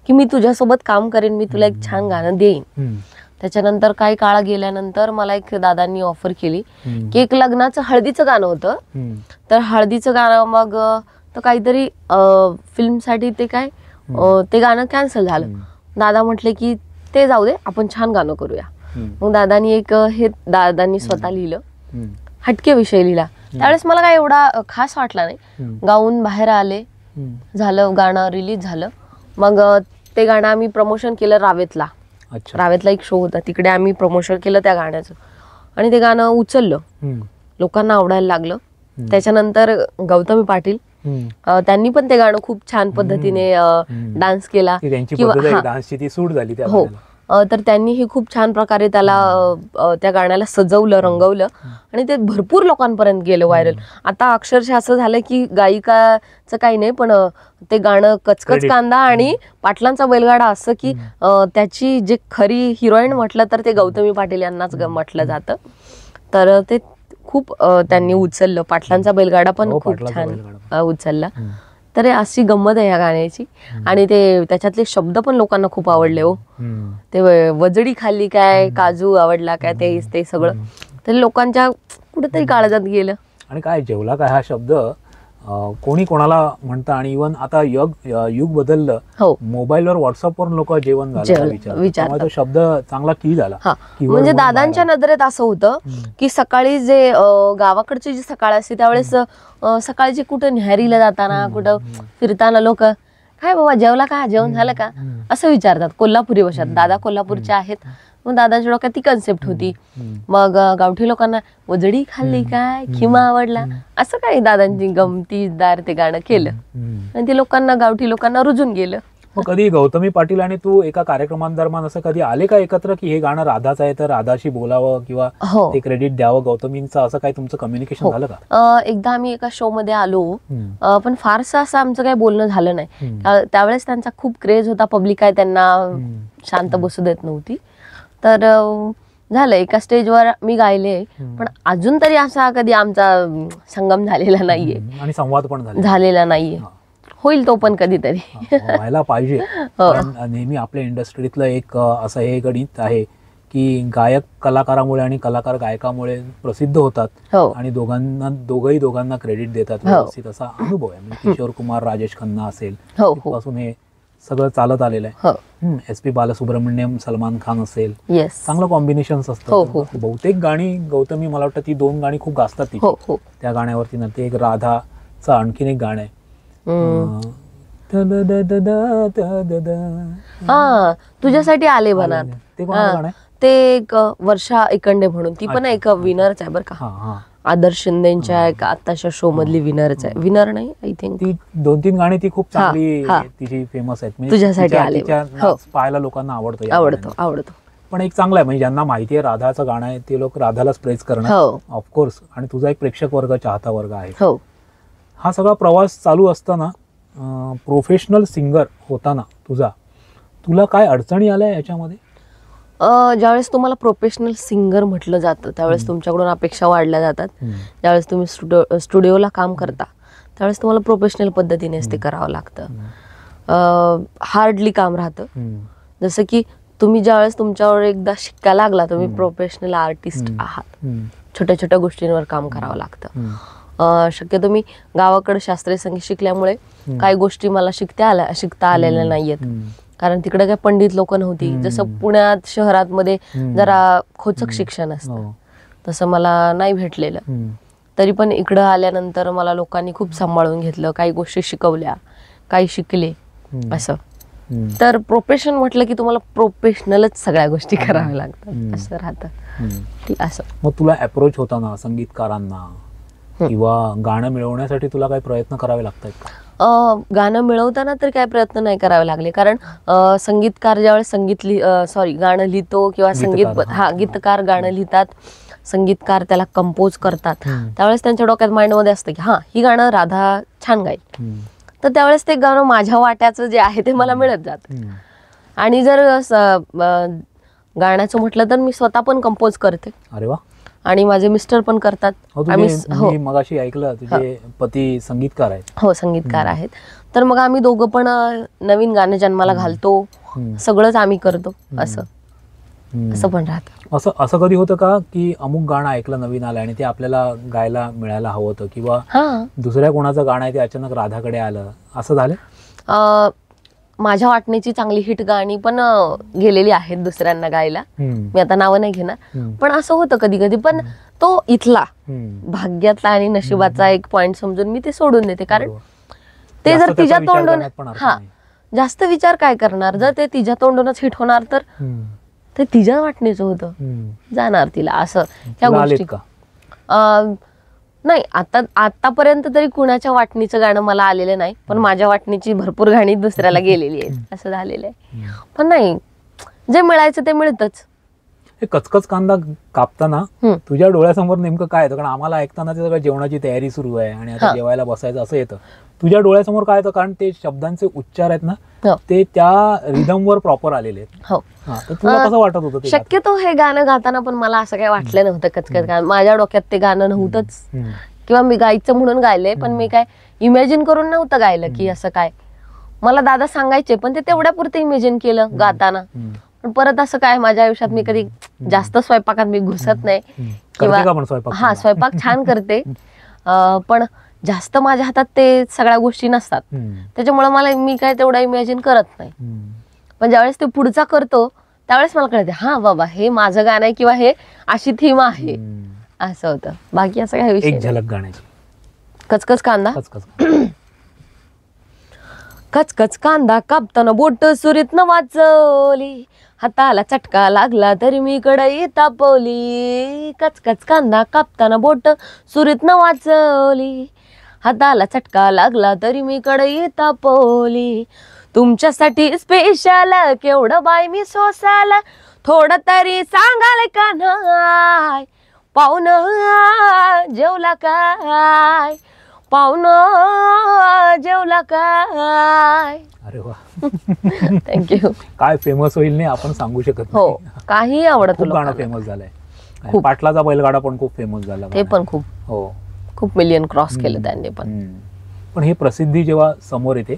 की मी तुझ्यासोबत काम करेन, मी तुला एक छान गाणं देईन. त्याच्यानंतर काही काळ गेल्यानंतर मला एक दादांनी ऑफर केली की एक लग्नाचं हळदीचं गाणं होतं, तर हळदीचं गाणं मग तर काहीतरी फिल्मसाठी ते ते गाणं कॅन्सल झालं. दादा म्हटले की ते जाऊ दे, आपण छान गाणं करूया. मग दादांनी स्वतः लिहिलं, हटके विषय लिहिला. त्यावेळेस मला काय एवढा खास वाटला नाही. गाऊन बाहेर आले, झालं, गाणं रिलीज झालं. मग ते गाणं आम्ही प्रमोशन केलं रावेतला. रावेतला एक शो होता, तिकडे आम्ही प्रमोशन केलं त्या गाण्याचं आणि ते गाणं उचललं, लोकांना आवडायला लागलं. त्याच्यानंतर गौतमी पाटील त्यांनी पण ते गाणं खूप छान पद्धतीने डान्स केला किंवा तर त्यांनीही खूप छान प्रकारे त्याला त्या गाण्याला सजवलं, रंगवलं आणि ते भरपूर लोकांपर्यंत गेलं व्हायरल. आता अक्षरशः असं झालं की गायिकाचं काही नाही, पण ते गाणं कचकच कांदा आणि पाटलांचा बैलगाडा असं की त्याची जे खरी हिरोईन म्हटलं तर ते गौतमी पाटील यांनाच म्हटलं जातं. तर ते खूप त्यांनी उचललं. पाटलांचा बैलगाडा पण खूप छान उचलला. तर अशी गंमत आहे या गाण्याची. आणि ते त्याच्यातले शब्द पण लोकांना खूप आवडले. ते वजडी खाल्ली काय, काजू आवडला काय, ते सगळं ते लोकांच्या कुठेतरी काळजात गेलं. आणि काय जेवला काय हा शब्द कोणी कोणाला म्हणतं. आणि इव्हन आता युग बदललं, मोबाईलवर व्हॉट्सअपवर लोक जेवण विचारतात, तो शब्द चांगला की झाला. म्हणजे दादांच्या नजरेत असं होतं की सकाळी जे गावाकडची जी सकाळ असते त्यावेळेस सकाळची कुठं न्याहारीला जाताना, कुठं फिरताना लोक काय बाबा जेवला का, जेवण झालं का असं विचारतात कोल्हापुरी भाषेत. दादा कोल्हापूरचे आहेत, मग दादांच्या डोक्यात ती कन्सेप्ट होती. मग गावठी लोकांना वजडी खाल्ली काय, खिमा आवडला, असं काही दादांची गमतीदार ते गाणं केलं आणि ते लोकांना, गावठी लोकांना रुजून गेलं. मग कधी गौतमी पाटील आणि तू एका कार्यक्रमांदरम्यान असं कधी आले का एकत्र की हे गाणं राधाचं आहे तर राधाशी बोलावं किंवा ते क्रेडिट द्यावं गौतमींचं, असं काही तुमचं कम्युनिकेशन झालं का? एकदा आम्ही एका शो मध्ये आलो, पण फारसं असं आमचं काही बोलणं झालं नाही. त्यावेळेस त्यांचा खूप क्रेज होता, पब्लिक काय त्यांना शांत बसू देत नव्हती. तर झालं एका स्टेजवर मी गायले, पण अजून तरी असा कधी आमचा संगम झालेला नाहीये आणि संवाद पण झालेला नाहीये. होईल तो पण कधीतरी. व्हायला पाहिजे. कारण नेहमी आपल्या इंडस्ट्रीतलं एक असं हे गणित आहे की गायक कलाकारामुळे आणि कलाकार गायकामुळे प्रसिद्ध होतात हो आणि दोघांना क्रेडिट देतात व्यवस्थित असा अनुभव आहे. म्हणजे किशोर कुमार, राजेश खन्ना असेल हो हो तिथपासून हे सगळं चालत आलेलं आहे. हो SP बालसुब्रमण्यम, सलमान खान असेल, येस चांगलं कॉम्बिनेशन हो, असतं. हो. बहुतेक गाणी गौतमी, मला वाटतं ती 2 गाणी खूप गाजतात तिची. हो हो त्या गाण्यावरती ना ते एक राधाचं आणखीन एक गाणं आहे. हा तुझ्यासाठी आले बनात. ते कोणाचं गाणं आहे? ते एक वर्षा एकंडे म्हणून, ती पण एक विनरच आहे बरं का. हा हा आदर्श शिंदेच्या एक आताच्या शो मधली विनरच आहे. विनर नाही आय थिंक. ती 2-3 गाणी ती खूप चांगली हा. तिची फेमस आहेत. तुझ्यासाठी तिच्या- आले. तिच्या हो. नाच पाहायला लोकांना आवडतं या आवडतो गाण्याने. आवडतो. पण एक चांगलं आहे म्हणजे ज्यांना माहिती आहे राधाचं गाणं आहे ते लोक राधालाच प्रेज करणार हो ऑफकोर्स. आणि तुझा एक प्रेक्षक वर्ग, चाहता वर्ग आहे. हो हा सगळा प्रवास चालू असताना प्रोफेशनल सिंगर होताना तुला काय अडचणी आल्या याच्यामध्ये? ज्यावेळेस तुम्हाला प्रोफेशनल सिंगर म्हटलं जातं त्यावेळेस तुमच्याकडून अपेक्षा वाढल्या जातात. ज्यावेळेस तुम्ही स्टुडिओला काम करता त्यावेळेस तुम्हाला प्रोफेशनल पद्धतीनेच ते करावं लागतं. हार्डली काम राहतं. जसं की तुम्ही ज्यावेळेस तुमच्यावर एकदा शिक्का लागला, तुम्ही प्रोफेशनल आर्टिस्ट आहात, छोट्या छोट्या गोष्टींवर काम करावं लागतं. शक्यतो मी गावाकडे शास्त्रीय संगीत शिकल्यामुळे काही गोष्टी मला शिकता आलेल्या नाहीयेत. कारण तिकडे काही पंडित लोक नव्हती. जसं पुण्यात शहरात मध्ये जरा खोचक शिक्षण असतं तसं मला नाही भेटलेलं. तरी पण इकडं आल्यानंतर मला लोकांनी खूप सांभाळून घेतलं, काही गोष्टी शिकवल्या, काही शिकले असं. तर प्रोफेशन म्हटलं की तुम्हाला प्रोफेशनलच सगळ्या गोष्टी कराव्या लागतात असं राहतं. असं मग तुला अप्रोच होताना संगीतकारांना किंवा गाणं मिळवण्यासाठी तुला काही प्रयत्न करावे लागतात का? गाणं मिळवताना तर काय प्रयत्न नाही करावे लागले. कारण संगीतकार ज्यावेळेस गाणं लिहितो किंवा गीतकार गाणं लिहितात, संगीतकार त्याला कंपोज करतात, त्यावेळेस त्यांच्या डोक्यात माइंडमध्ये असतं की हा ही गाणं राधा छान गाईल. तर त्यावेळेस ते गाणं माझ्या वाट्याचं जे आहे ते मला मिळत जातं. आणि जर गाण्याचं म्हटलं तर मी स्वतः पण कंपोज करते. अरे वा. आणि माझे मिस्टर पण करतात. मी मगाशी ऐकलं तुझे पती संगीतकार आहेत. हो संगीतकार आहेत. तर मग आम्ही दोघं पण नवीन गाणे जन्माला घालतो, सगळंच आम्ही करतो. असं पण राहतं. असं कधी होतं का की अमुक गाणं ऐकलं नवीन आलं आणि ते आपल्याला गायला मिळायला हवं होतं, किंवा दुसऱ्या कोणाचं गाणं आहे ते अचानक राधाकडे आलं, असं झालं? माझ्या वाटणीची चांगली हिट गाणी पण गेलेली आहेत दुसऱ्यांना गायला. मी आता नावं नाही घेणार, पण असं होतं कधी कधी. पण तो इथला भाग्यातला आणि नशिबाचा एक पॉइंट समजून मी ते सोडून देते. कारण ते जर तिच्या तोंडून जास्त विचार काय करणार, जर ते तिच्या तोंडूनच हिट होणार तर ते तिच्या वाटणीचं होतं, जाणार तिला असं ह्या गोष्टी. नाही आतापर्यंत तरी कुणाच्या वाटणीचं गाणं मला आलेलं नाही, पण माझ्या वाटणीची भरपूर गाणी दुसऱ्याला गेलेली आहेत असं झालेलं आहे. पण नाही, जे मिळायचं ते मिळतच. हे कचकच कांदा कापताना तुझ्या डोळ्यासमोर नेमकं काय येतं? कारण आम्हाला ऐकताना ते सगळं जेवणाची तयारी सुरू आहे आणि आता जेवायला बसायचं असं येतं. तुझ्या डोळ्यासमोर काय येतं? कारण ते शब्दांचे उच्चार आहेत ना ते त्या रिदमवर प्रॉपर आलेले आहेत. हो. तर तुला कसं वाटत होतं? शक्यतो हे गाणं गाताना पण मला असं काही वाटलं नव्हतं कचकच गाणं. माझ्या डोक्यात ते गाणं नव्हतंच, किंवा मी गायचं म्हणून गायलंय, पण मी काय इमॅजिन करून नव्हतं गायलं की असं काय. मला दादा सांगायचे, पण ते तेवढ्या पुरतं इमॅजिन केलं गाताना. पण परत असं काय माझ्या आयुष्यात मी कधी जास्त स्वयंपाकात मी घुसत नाही, किंवा स्वयंपाक छान करते, पण जास्त माझ्या हातात ते सगळ्या गोष्टी नसतात. त्याच्यामुळे मी काय तेवढा इमॅजिन करत नाही. पण ज्यावेळेस ते पुढचा करतो त्यावेळेस मला कळते हा बाबा हे माझं गाणं आहे, किंवा हे अशी थीम आहे, असं होतं. बाकी असं काय विषय. एक झलक गाण्याची. कचकच कांदा. कचकच कांदा कापताना बोट सुरीतनं वाचवली, हाताला चटका लागला तरी मी कढई तापवली. कचकच कांदा कापताना बोट सुरीतनं वाचवली, हाताला चटका लागला तरी मी कढई तापवली. तुमच्यासाठी स्पेशल केवढं बाय मी सोसाल, थोडं तरी सांगाल का नाही. पाहुणं जेवला काय, पाहुणं जेवला काय. अरे वा. थँक्यू. काय फेमस होईल नाही आपण सांगू शकत हो, काही आवडत. खूप गाणं फेमस झालंय. पाटलाचा बैलगाडा पण खूप फेमस झाला. ते पण खूप हो, खूप मिलियन क्रॉस केलं त्यांनी पण. पण हे प्रसिद्धी जेव्हा समोर येते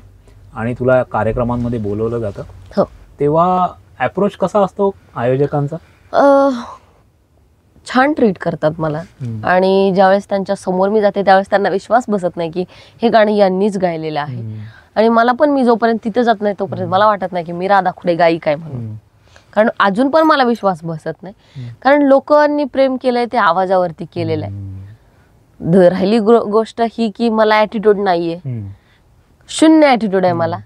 आणि तुला कार्यक्रमांमध्ये बोलवलं जातं हो. तेव्हा अप्रोच कसा असतो आयोजकांचा? छान ट्रीट करतात मला. आणि ज्यावेळेस त्यांच्या समोर मी जाते त्यावेळेस त्यांना विश्वास बसत नाही की हे गाणं यांनीच गायलेलं आहे. आणि मला पण, मी जोपर्यंत तिथे जात नाही तोपर्यंत मला वाटत नाही की मी राधा खुडे गायिक आहे म्हणून. कारण अजून पण मला विश्वास बसत नाही. कारण लोकांनी प्रेम केलंय ते आवाजावरती केलेलं आहे. राहिली गोष्ट ही की मला ॲटिट्यूड नाहीये, शून्य ॲटिट्यूड आहे मला.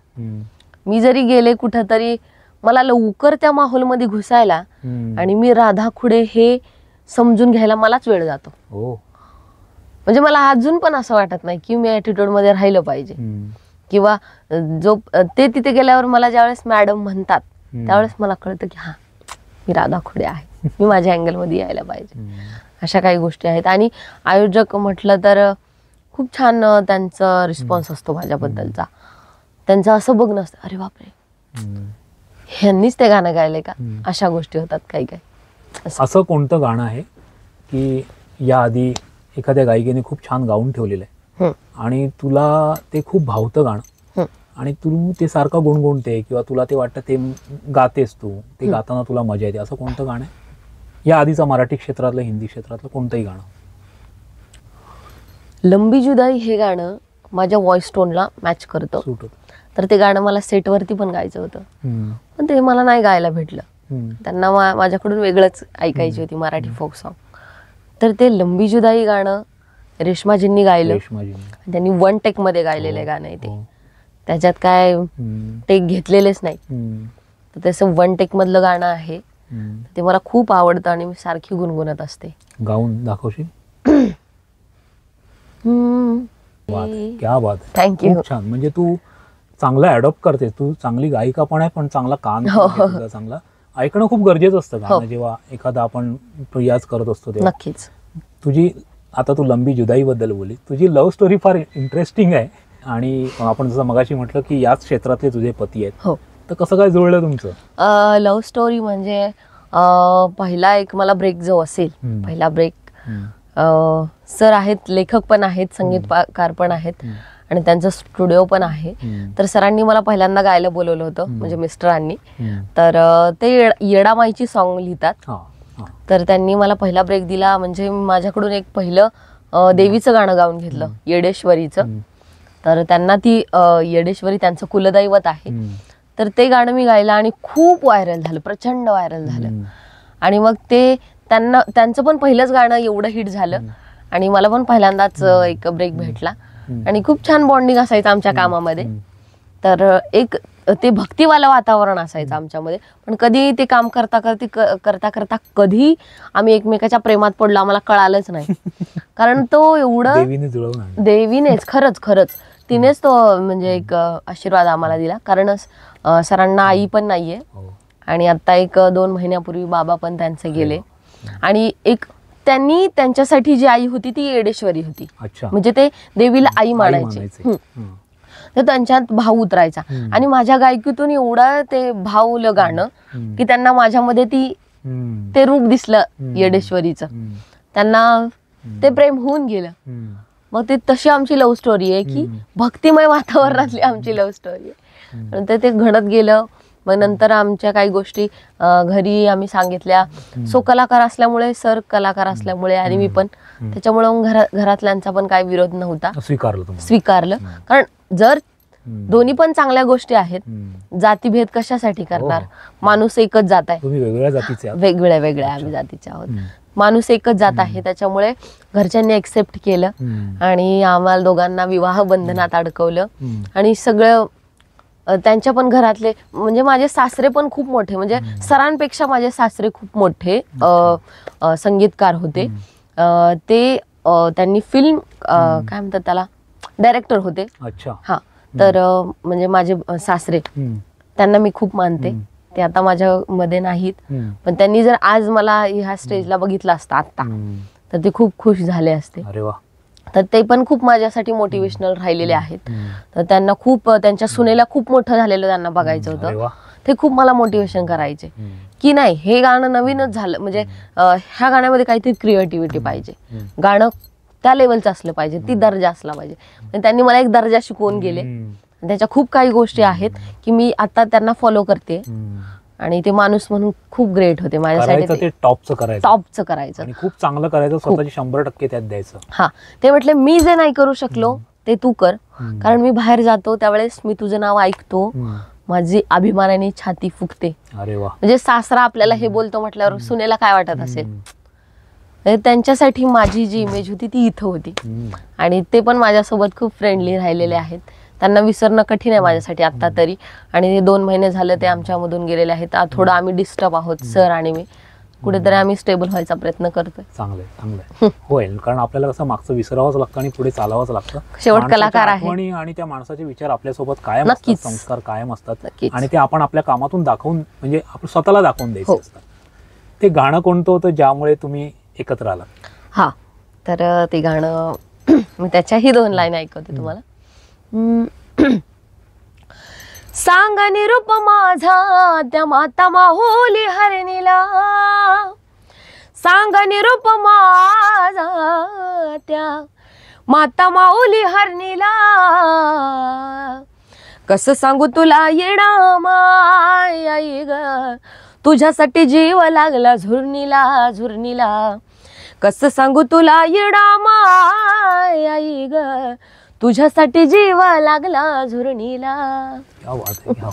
मी जरी गेले कुठं तरी मला लवकर त्या माहोलमध्ये घुसायला आणि मी राधा खुडे हे समजून घ्यायला मलाच वेळ जातो. म्हणजे मला अजून पण असं वाटत नाही की मी ॲटिट्यूड मध्ये राहिलं पाहिजे. किंवा जो ते तिथे गेल्यावर मला ज्यावेळेस मॅडम म्हणतात त्यावेळेस मला कळतं की हा, मी राधा खुडे आहे, मी माझ्या अँगलमध्ये यायला पाहिजे. अशा काही गोष्टी आहेत. आणि आयोजक म्हटलं तर खूप छान त्यांचा रिस्पॉन्स असतो माझ्याबद्दलचा. त्यांचं असं बघणं असतं, अरे बापरे ह्यांनीच ते गाणं गायलंय का, अशा गोष्टी होतात काही काही. असं कोणतं गाणं आहे की याआधी एखाद्या गायिकेने खूप छान गाऊन ठेवलेलं आहे आणि तुला ते खूप भावतं गाणं आणि तू ते सारखं गुणगुणते किंवा तुला ते वाटतं ते गातेस, तू ते गाताना तुला मजा येते, असं कोणतं गाणं आहे या आधीचं? मराठी क्षेत्रातलं, हिंदी क्षेत्रातलं कोणतंही गाणं? लंबी जुदाई हे गाणं माझ्या व्हॉइस टोनला मॅच करतं. सूट होतं. तर ते गाणं मला सेटवरती पण गायचं होतं, पण ते मला नाही गायला भेटलं. त्यांना माझ्याकडून वेगळंच ऐकायची होती मराठी फोक सॉन्ग. तर ते लंबी जुदाई गाणं रेश्माजींनी गायलं. त्यांनी 1 टेक मध्ये गायलेलं गाणं आहे ते. त्याच्यात काय टेक घेतलेलेच नाही. तर त्याचं 1 टेक मधलं गाणं आहे. ते मला खूप आवडतं आणि मी सारखी गुणगुणत असते. गाऊन दाखवशील? क्या बात. थँक्यू. छान. म्हणजे तू चांगलं अडॉप्ट करते, तू चांगली गायिका पण आहे, पण चांगला कान चांगला ऐकणं खूप गरजेचं असतं गाणं जेव्हा एखादा आपण रियाज करत असतो तेव्हा. नक्कीच. तुझी आता तू लंबी जुदाई बद्दल बोलली, तुझी लव्ह स्टोरी फार इंटरेस्टिंग आहे. आणि आपण जसं मगाशी म्हटलं की याच क्षेत्रातले तुझे पती आहेत. हो. तर कसं काय जुळलं तुमचं? लव्ह स्टोरी म्हणजे पहिला एक मला ब्रेक जो असेल, पहिला ब्रेक, सर आहेत, लेखक पण आहेत, संगीतकार पण आहेत आणि त्यांचं स्टुडिओ पण आहे. तर सरांनी मला पहिल्यांदा गायला बोलवलं होतं, म्हणजे मिस्टरांनी. तर ते येडामाईची सॉन्ग लिहितात. तर त्यांनी मला पहिला ब्रेक दिला. म्हणजे माझ्याकडून एक पहिलं देवीचं गाणं गाऊन घेतलं, येडेश्वरीचं. तर त्यांना ती येडेश्वरी त्यांचं कुलदैवत आहे. तर ते गाणं मी गायलं आणि खूप व्हायरल झालं, प्रचंड व्हायरल झालं. आणि मग ते त्यांचं पण पहिलंच गाणं एवढं हिट झालं आणि मला पण पहिल्यांदाच एक ब्रेक भेटला आणि खूप छान बॉन्डिंग असायचं आमच्या कामामध्ये. तर एक ते भक्तिवालं वातावरण असायचं आमच्यामध्ये. पण कधी ते काम करता करता कधी आम्ही एकमेकाच्या प्रेमात पडलो आम्हाला कळालंच नाही. कारण तो एवढं देवीनेच, खरंच तिनेच तो म्हणजे एक आशीर्वाद आम्हाला दिला. कारण सरांना आई पण नाहीये आणि आता एक 2 महिन्यापूर्वी बाबा पण त्यांचे गेले. आणि एक त्यांनी त्यांच्यासाठी जी आई होती ती येडेश्वरी होती. म्हणजे ते देवीला आई मानायचे. तर त्यांच्यात भाव उतरायचा आणि माझ्या गायकीतून एवढं ते भावलं गाणं की त्यांना माझ्यामध्ये ते रूप दिसलं येडेश्वरीचं. त्यांना ते प्रेम होऊन गेलं. मग ते तशी आमची लव्ह स्टोरी आहे की भक्तिमय वातावरणातली आमची लव्ह स्टोरी आहे. नंतर ते घडत गेलं. मग नंतर आमच्या काही गोष्टी घरी आम्ही सांगितल्या. सो कलाकार असल्यामुळे, सर कलाकार असल्यामुळे आणि मी पण, त्याच्यामुळे घरातल्यांचा पण काही विरोध नव्हता, स्वीकारलं. कारण जर दोन्ही पण चांगल्या गोष्टी आहेत, जातीभेद कशासाठी करणार? माणूस एकच जात आहे. वेगवेगळ्या आम्ही जातीचे आहोत. माणूस एकच जात आहे. त्याच्यामुळे घरच्यांनी एक्सेप्ट केलं आणि आम्हाला दोघांना विवाह बंधनात अडकवलं. आणि सगळं त्यांच्या पण घरातले, म्हणजे माझे सासरे पण खूप मोठे, म्हणजे सरांपेक्षा माझे सासरे खूप मोठे संगीतकार होते. ते त्यांनी फिल्म काय म्हणतात त्याला, डायरेक्टर होते. हा. तर म्हणजे माझे सासरे, त्यांना मी खूप मानते. ते आता माझ्या मध्ये नाहीत, पण त्यांनी जर आज मला ह्या स्टेजला बघितलं असतं आता, तर ते खूप खुश झाले असते. तर ते पण खूप माझ्यासाठी मोटिवेशनल राहिलेले आहेत. तर त्यांना खूप, त्यांच्या सुनेला खूप मोठं झालेलं त्यांना बघायचं होतं. ते खूप मला मोटिवेशन करायचे की नाही, हे गाणं नवीनच झालं, म्हणजे ह्या गाण्यामध्ये काहीतरी क्रिएटिव्हिटी पाहिजे. गाणं त्या लेवलचं असलं पाहिजे, ती दर्जा असला पाहिजे. आणि त्यांनी मला एक दर्जा शिकवून गेले. त्याच्या खूप काही गोष्टी आहेत की मी आता त्यांना फॉलो करते. आणि ते माणूस म्हणून खूप ग्रेट होते माझ्यासाठी. ते टॉपचं करायचं आणि खूप चांगलं करायचं, स्वतःची 100% त्यात द्यायचं. हा, ते म्हटले मी जे नाही करू शकलो ते तू कर, कारण मी बाहेर जातो त्यावेळेस मी तुझं नाव ऐकतो, माझी अभिमानाने छाती फुगते. अरे वा. म्हणजे सासरा आपल्याला हे बोलतो म्हटल्यावर सुनेला काय वाटत असेल. म्हणजे त्यांच्यासाठी माझी जी इमेज होती ती इथं होती. आणि ते पण माझ्यासोबत खूप फ्रेंडली राहिलेले आहेत. त्यांना विसरणं कठीण आहे माझ्यासाठी आता तरी. आणि 2 महिने झाले ते आमच्यामधून गेलेले आहेत. थोडं आम्ही डिस्टर्ब आहोत सर आणि मी. कुठेतरी आम्ही स्टेबल व्हायचा प्रयत्न करतोय. चांगलंय होईल, कारण आपल्याला कसं मागचं विसरावंच लागतं आणि पुढे चालावंच लागतं. शेवट कलाकार आहे आणि त्या माणसाचे विचार आपल्यासोबत कायम असतात, संस्कार कायम असतात. आणि ते आपण आपल्या कामातून दाखवून, म्हणजे आपण स्वतःला दाखवून द्यायचे असतात. ते गाणं कोणतं होतं ज्यामुळे तुम्ही एकत्र आलात? हा, तर ते गाणं मी त्याच्याही 2 लाईन ऐकवते तुम्हाला. सांग निरूप माझा त्या माता माहुली हरणीला, सांग निरूप माझा त्या माता माऊली हरणीला, कसं सांगू तुला येणा माय आई ग, तुझ्यासाठी जीव लागला झुरणीला झुरणीला, कसं सांगू तुला येणा माय आई ग, तुझ्यासाठी जीव लागला झुरणीला.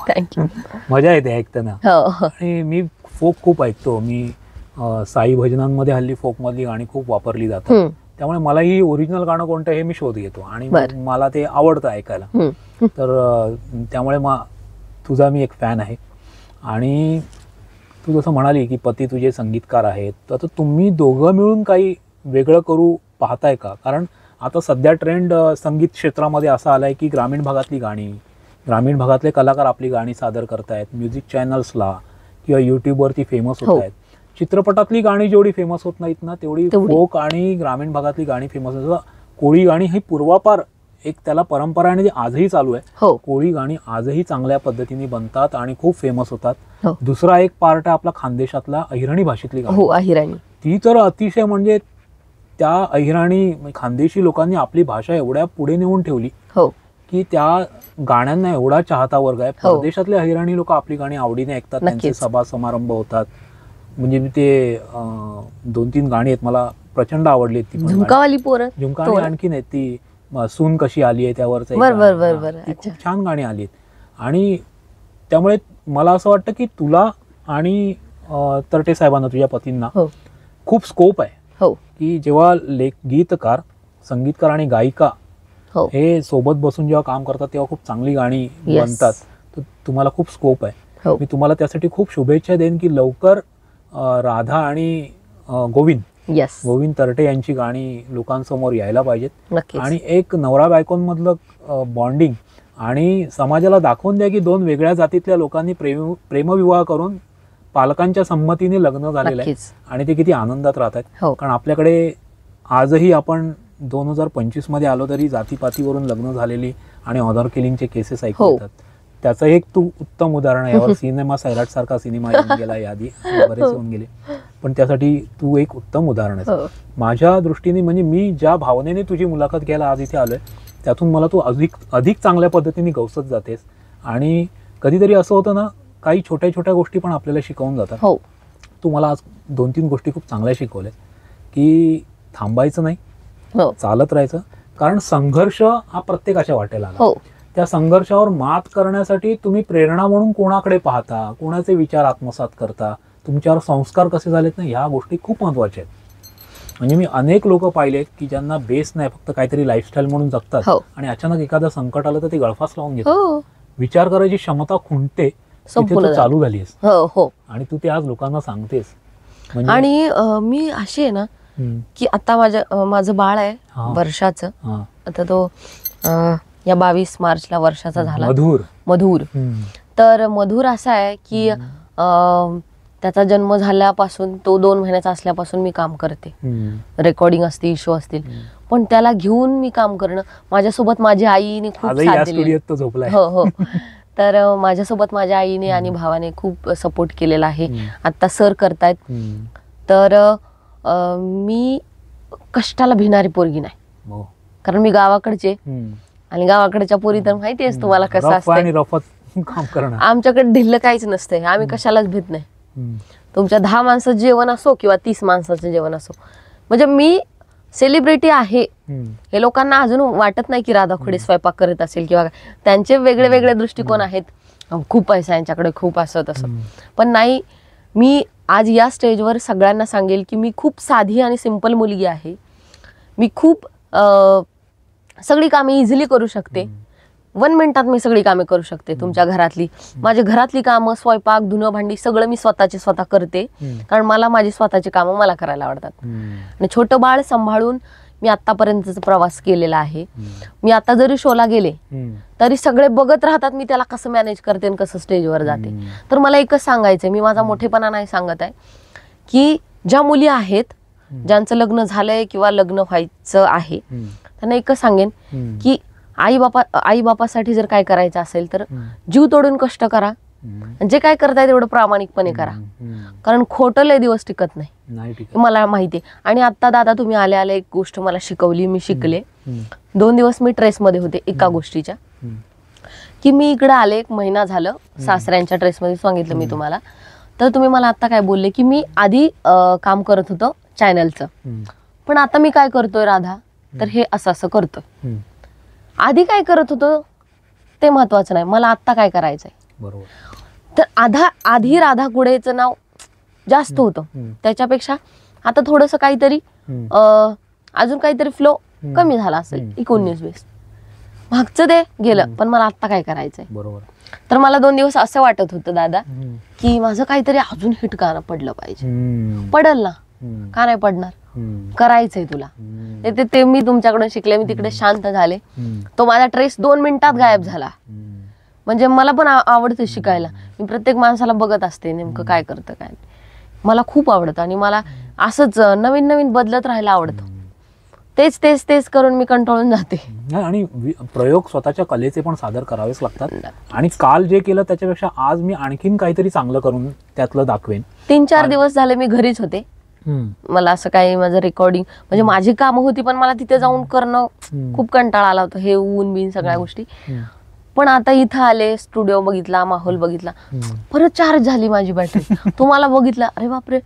थँक्यू. मजा येते ऐकताना. आणि मी फोक खूप ऐकतो. मी साई भजनांमध्ये हल्ली फोक मधली गाणी खूप वापरली जातात. त्यामुळे मला ही ओरिजिनल गाणं कोणतं हे मी शोध घेतो आणि मला ते आवडतं ऐकायला. तर त्यामुळे तुझा मी एक फॅन आहे. आणि तू जसं म्हणाली की पती तुझे संगीतकार आहेत, तर तुम्ही दोघं मिळून काही वेगळं करू पाहताय का? कारण आता सध्या ट्रेंड संगीत क्षेत्रामध्ये असा आलाय की ग्रामीण भागातली गाणी, ग्रामीण भागातले कलाकार आपली गाणी सादर करतायत, म्युझिक चॅनल्सला किंवा युट्यूबवरती फेमस होत आहेत. चित्रपटातली गाणी जेवढी फेमस होत नाहीत ना, तेवढी फोक आणि ग्रामीण भागातली गाणी फेमस होतात. कोळी गाणी ही पूर्वापार एक त्याला परंपरा आणि आजही चालू आहे. कोळी गाणी आजही चांगल्या पद्धतीने बनतात आणि खूप फेमस होतात. दुसरा एक पार्ट आहे आपला खानदेशातला अहिराणी भाषेतली गाणी. ती तर अतिशय, म्हणजे त्या अहिराणी खानदेशी लोकांनी आपली भाषा एवढ्या पुढे नेऊन ठेवली की त्या गाण्यांना एवढा चाहता वर्ग आहे. परदेशातले अहिराणी लोक आपली गाणी आवडीने ऐकतात, त्यांचे सभा समारंभ होतात. म्हणजे मी ते 2-3 गाणी आहेत मला प्रचंड आवडली. ती झुमकावाली पोरं, झुमका आणखीन आहेत ती सून कशी आली आहे त्यावरच खूप छान गाणी आली आहेत. आणि त्यामुळे मला असं वाटतं की तुला आणि तरटे साहेबांना, तुझ्या पतींना खूप स्कोप आहे की जेव्हा गीतकार, संगीतकार आणि गायिका हे सोबत बसून जेव्हा काम करतात तेव्हा खूप चांगली गाणी बनतात. तर तुम्हाला खूप स्कोप आहे. मी तुम्हाला त्यासाठी खूप शुभेच्छा देईन की लवकर राधा आणि गोविंद तरटे यांची गाणी लोकांसमोर यायला पाहिजेत. आणि एक नवरा बायकोंमधलं बॉन्डिंग आणि समाजाला दाखवून द्या की 2 वेगळ्या जातीतल्या लोकांनी प्रेमविवाह करून पालकांच्या संमतीने लग्न झालेलं आहे आणि ते किती आनंदात राहतात. कारण आपल्याकडे आजही आपण 2025 मध्ये आलो तरी जातीपातीवरून लग्न झालेली आणि ऑनर किलिंगचे केसेस ऐकू येतात. त्याचं एक तू उत्तम उदाहरण आहे. यावर सिनेमा सैराट सारखा सिनेमा येऊन गेला, यादी बरेच होऊन गेले, पण त्यासाठी तू एक उत्तम उदाहरण आहे माझ्या दृष्टीने. म्हणजे मी ज्या भावनेने तुझी मुलाखत घ्यायला आज इथे आलोय त्यातून मला तू अधिक चांगल्या पद्धतीने गवसत जातेस. आणि कधीतरी असं होतं ना, काही छोट्या छोट्या गोष्टी पण आपल्याला शिकवून जातात. तू मला आज 2-3 गोष्टी खूप चांगल्या शिकवल्या की थांबायचं नाही, चालत राहायचं. कारण संघर्ष हा प्रत्येकाच्या वाटेला आला. त्या संघर्षावर मात करण्यासाठी तुम्ही प्रेरणा म्हणून कोणाकडे पाहता, कोणाचे विचार आत्मसात करता, तुमच्यावर संस्कार कसे झालेत ना, ह्या गोष्टी खूप महत्त्वाच्या आहेत. म्हणजे मी अनेक लोक पाहिलेत की ज्यांना बेस नाही, फक्त काहीतरी लाईफस्टाईल म्हणून जगतात आणि अचानक एखादं संकट आलं तर ते गळफास लावून घेतात. विचार करायची क्षमता खुंटते, चालू झालीस आणि तू ते आज लोकांना सांगतेस. आणि मी अशी आहे ना की आता माझं बाळ आहे वर्षाचं. आता तो या 22 मार्चला वर्षाचा झाला. मधुर. तर मधुर असा आहे की त्याचा जन्म झाल्यापासून, तो 2 महिन्याचा असल्यापासून मी काम करते. रेकॉर्डिंग असतील, शो असतील, पण त्याला घेऊन मी काम करणं. माझ्यासोबत माझ्या आईने खूप साथ दिली. तर माझ्यासोबत माझ्या आईने आणि भावाने खूप सपोर्ट केलेला आहे. आता सर करतायत. तर मी कष्टाला भिणारी पोरगी नाही. हो. कारण मी गावाकडचे हम्म. आणि गावाकडच्या पोरी तर माहिती आहे तुम्हाला कसं रफ असतं. आणि रफत काम करणं. आमच्याकडे ढिल्लं काहीच नसतंय, आम्ही कशालाच भीत नाही. हम्म. तुमच्या 10 माणसाचं जेवण असो किंवा 30 माणसाचं जेवण असो, म्हणजे मी सेलिब्रिटी आहे हम्म. हे लोकांना अजून वाटत नाही की राधा खोडे स्वयंपाक करत असेल किंवा काय. त्यांचे वेगळे वेगळे दृष्टिकोन आहेत, खूप पैसा यांच्याकडे, खूप असं तसं. पण नाही, मी आज या स्टेजवर सगळ्यांना सांगेल की मी खूप साधी आणि सिंपल मुलगी आहे. मी खूप सगळी कामे इझिली करू शकते. 1 मिनिटात मी सगळी कामे करू शकते. तुमच्या घरातली, माझ्या घरातली कामं, स्वयंपाक, धुणं भांडी सगळं मी स्वतः करते. कारण मला माझी स्वतःची कामं मला करायला आवडतात. आणि छोटं बाळ सांभाळून मी आतापर्यंतचा प्रवास केलेला आहे. मी आता जरी शोला गेले तरी सगळे बघत राहतात मी त्याला कसं मॅनेज करते आणि कसं स्टेजवर जाते. तर मला एकच सांगायचंय, मी माझा मोठेपणा नाही सांगत आहे, की ज्या मुली आहेत ज्यांचं लग्न झालंय किंवा लग्न व्हायचं आहे त्यांना एकच सांगेन की आई बापासाठी जर काय करायचं असेल तर जीव तोडून कष्ट करा. जे काय करताय तेवढं प्रामाणिकपणे करा. कारण खोटं लय दिवस टिकत नाही, मला माहिती आहे. आणि आता दादा तुम्ही आले एक गोष्ट मला शिकवली, मी शिकले. 2 दिवस मी ट्रेसमध्ये होते एका गोष्टीच्या, की मी इकडे आले 1 महिना झालं सासऱ्यांच्या ट्रेसमध्ये, सांगितलं मी तुम्हाला. तर तुम्ही मला आता काय बोलले की मी आधी काम करत होतो चॅनलचं, पण आता मी काय करतोय राधा, तर हे असं करतोय. आधी काय करत होतो ते महत्वाचं नाही, मला आता काय करायचंय. बरोबर. तर आधी राधा कुडेचं नाव जास्त होतं, त्याच्यापेक्षा आता थोडंसं काहीतरी अजून काहीतरी फ्लो कमी झाला असेल. 19-20 मागचं ते गेलं, पण मला आता काय करायचंय. बरोबर. तर मला 2 दिवस असं वाटत होतं दादा की माझं काहीतरी अजून हिट गाणं पडलं पाहिजे. पडल ना, का नाही पडणार, करायचंय तुला. ते मी तुमच्याकडून शिकले. मी तिकडे शांत झाले. तो माझा ट्रेस 2 मिनिटात गायब झाला. म्हणजे मला पण आवडतं शिकायला. मी प्रत्येक माणसाला बघत असते नेमकं काय करतं काय. मला खूप आवडतं आणि मला असंच नवीन नवीन बदलत राहायला आवडतं. तेच करून मी कंटाळून जाते. आणि प्रयोग स्वतःच्या कलेचे पण सादर करावेच लागतात. आणि काल जे केलं त्याच्यापेक्षा आज मी आणखीन काहीतरी चांगलं करून त्यातलं दाखवेन. 3-4 दिवस झाले मी घरीच होते. मला असं काही माझं रेकॉर्डिंग म्हणजे माझी कामं होती, पण मला तिथे जाऊन करणं खूप कंटाळा आला होता, हे ऊन बिन सगळ्या गोष्टी. पण आता इथं आले, स्टुडिओ बघितला, माहोल बघितला, परत चार्ज झाली माझी बॅटरी. तुम्हाला बघितलं, अरे बापरे,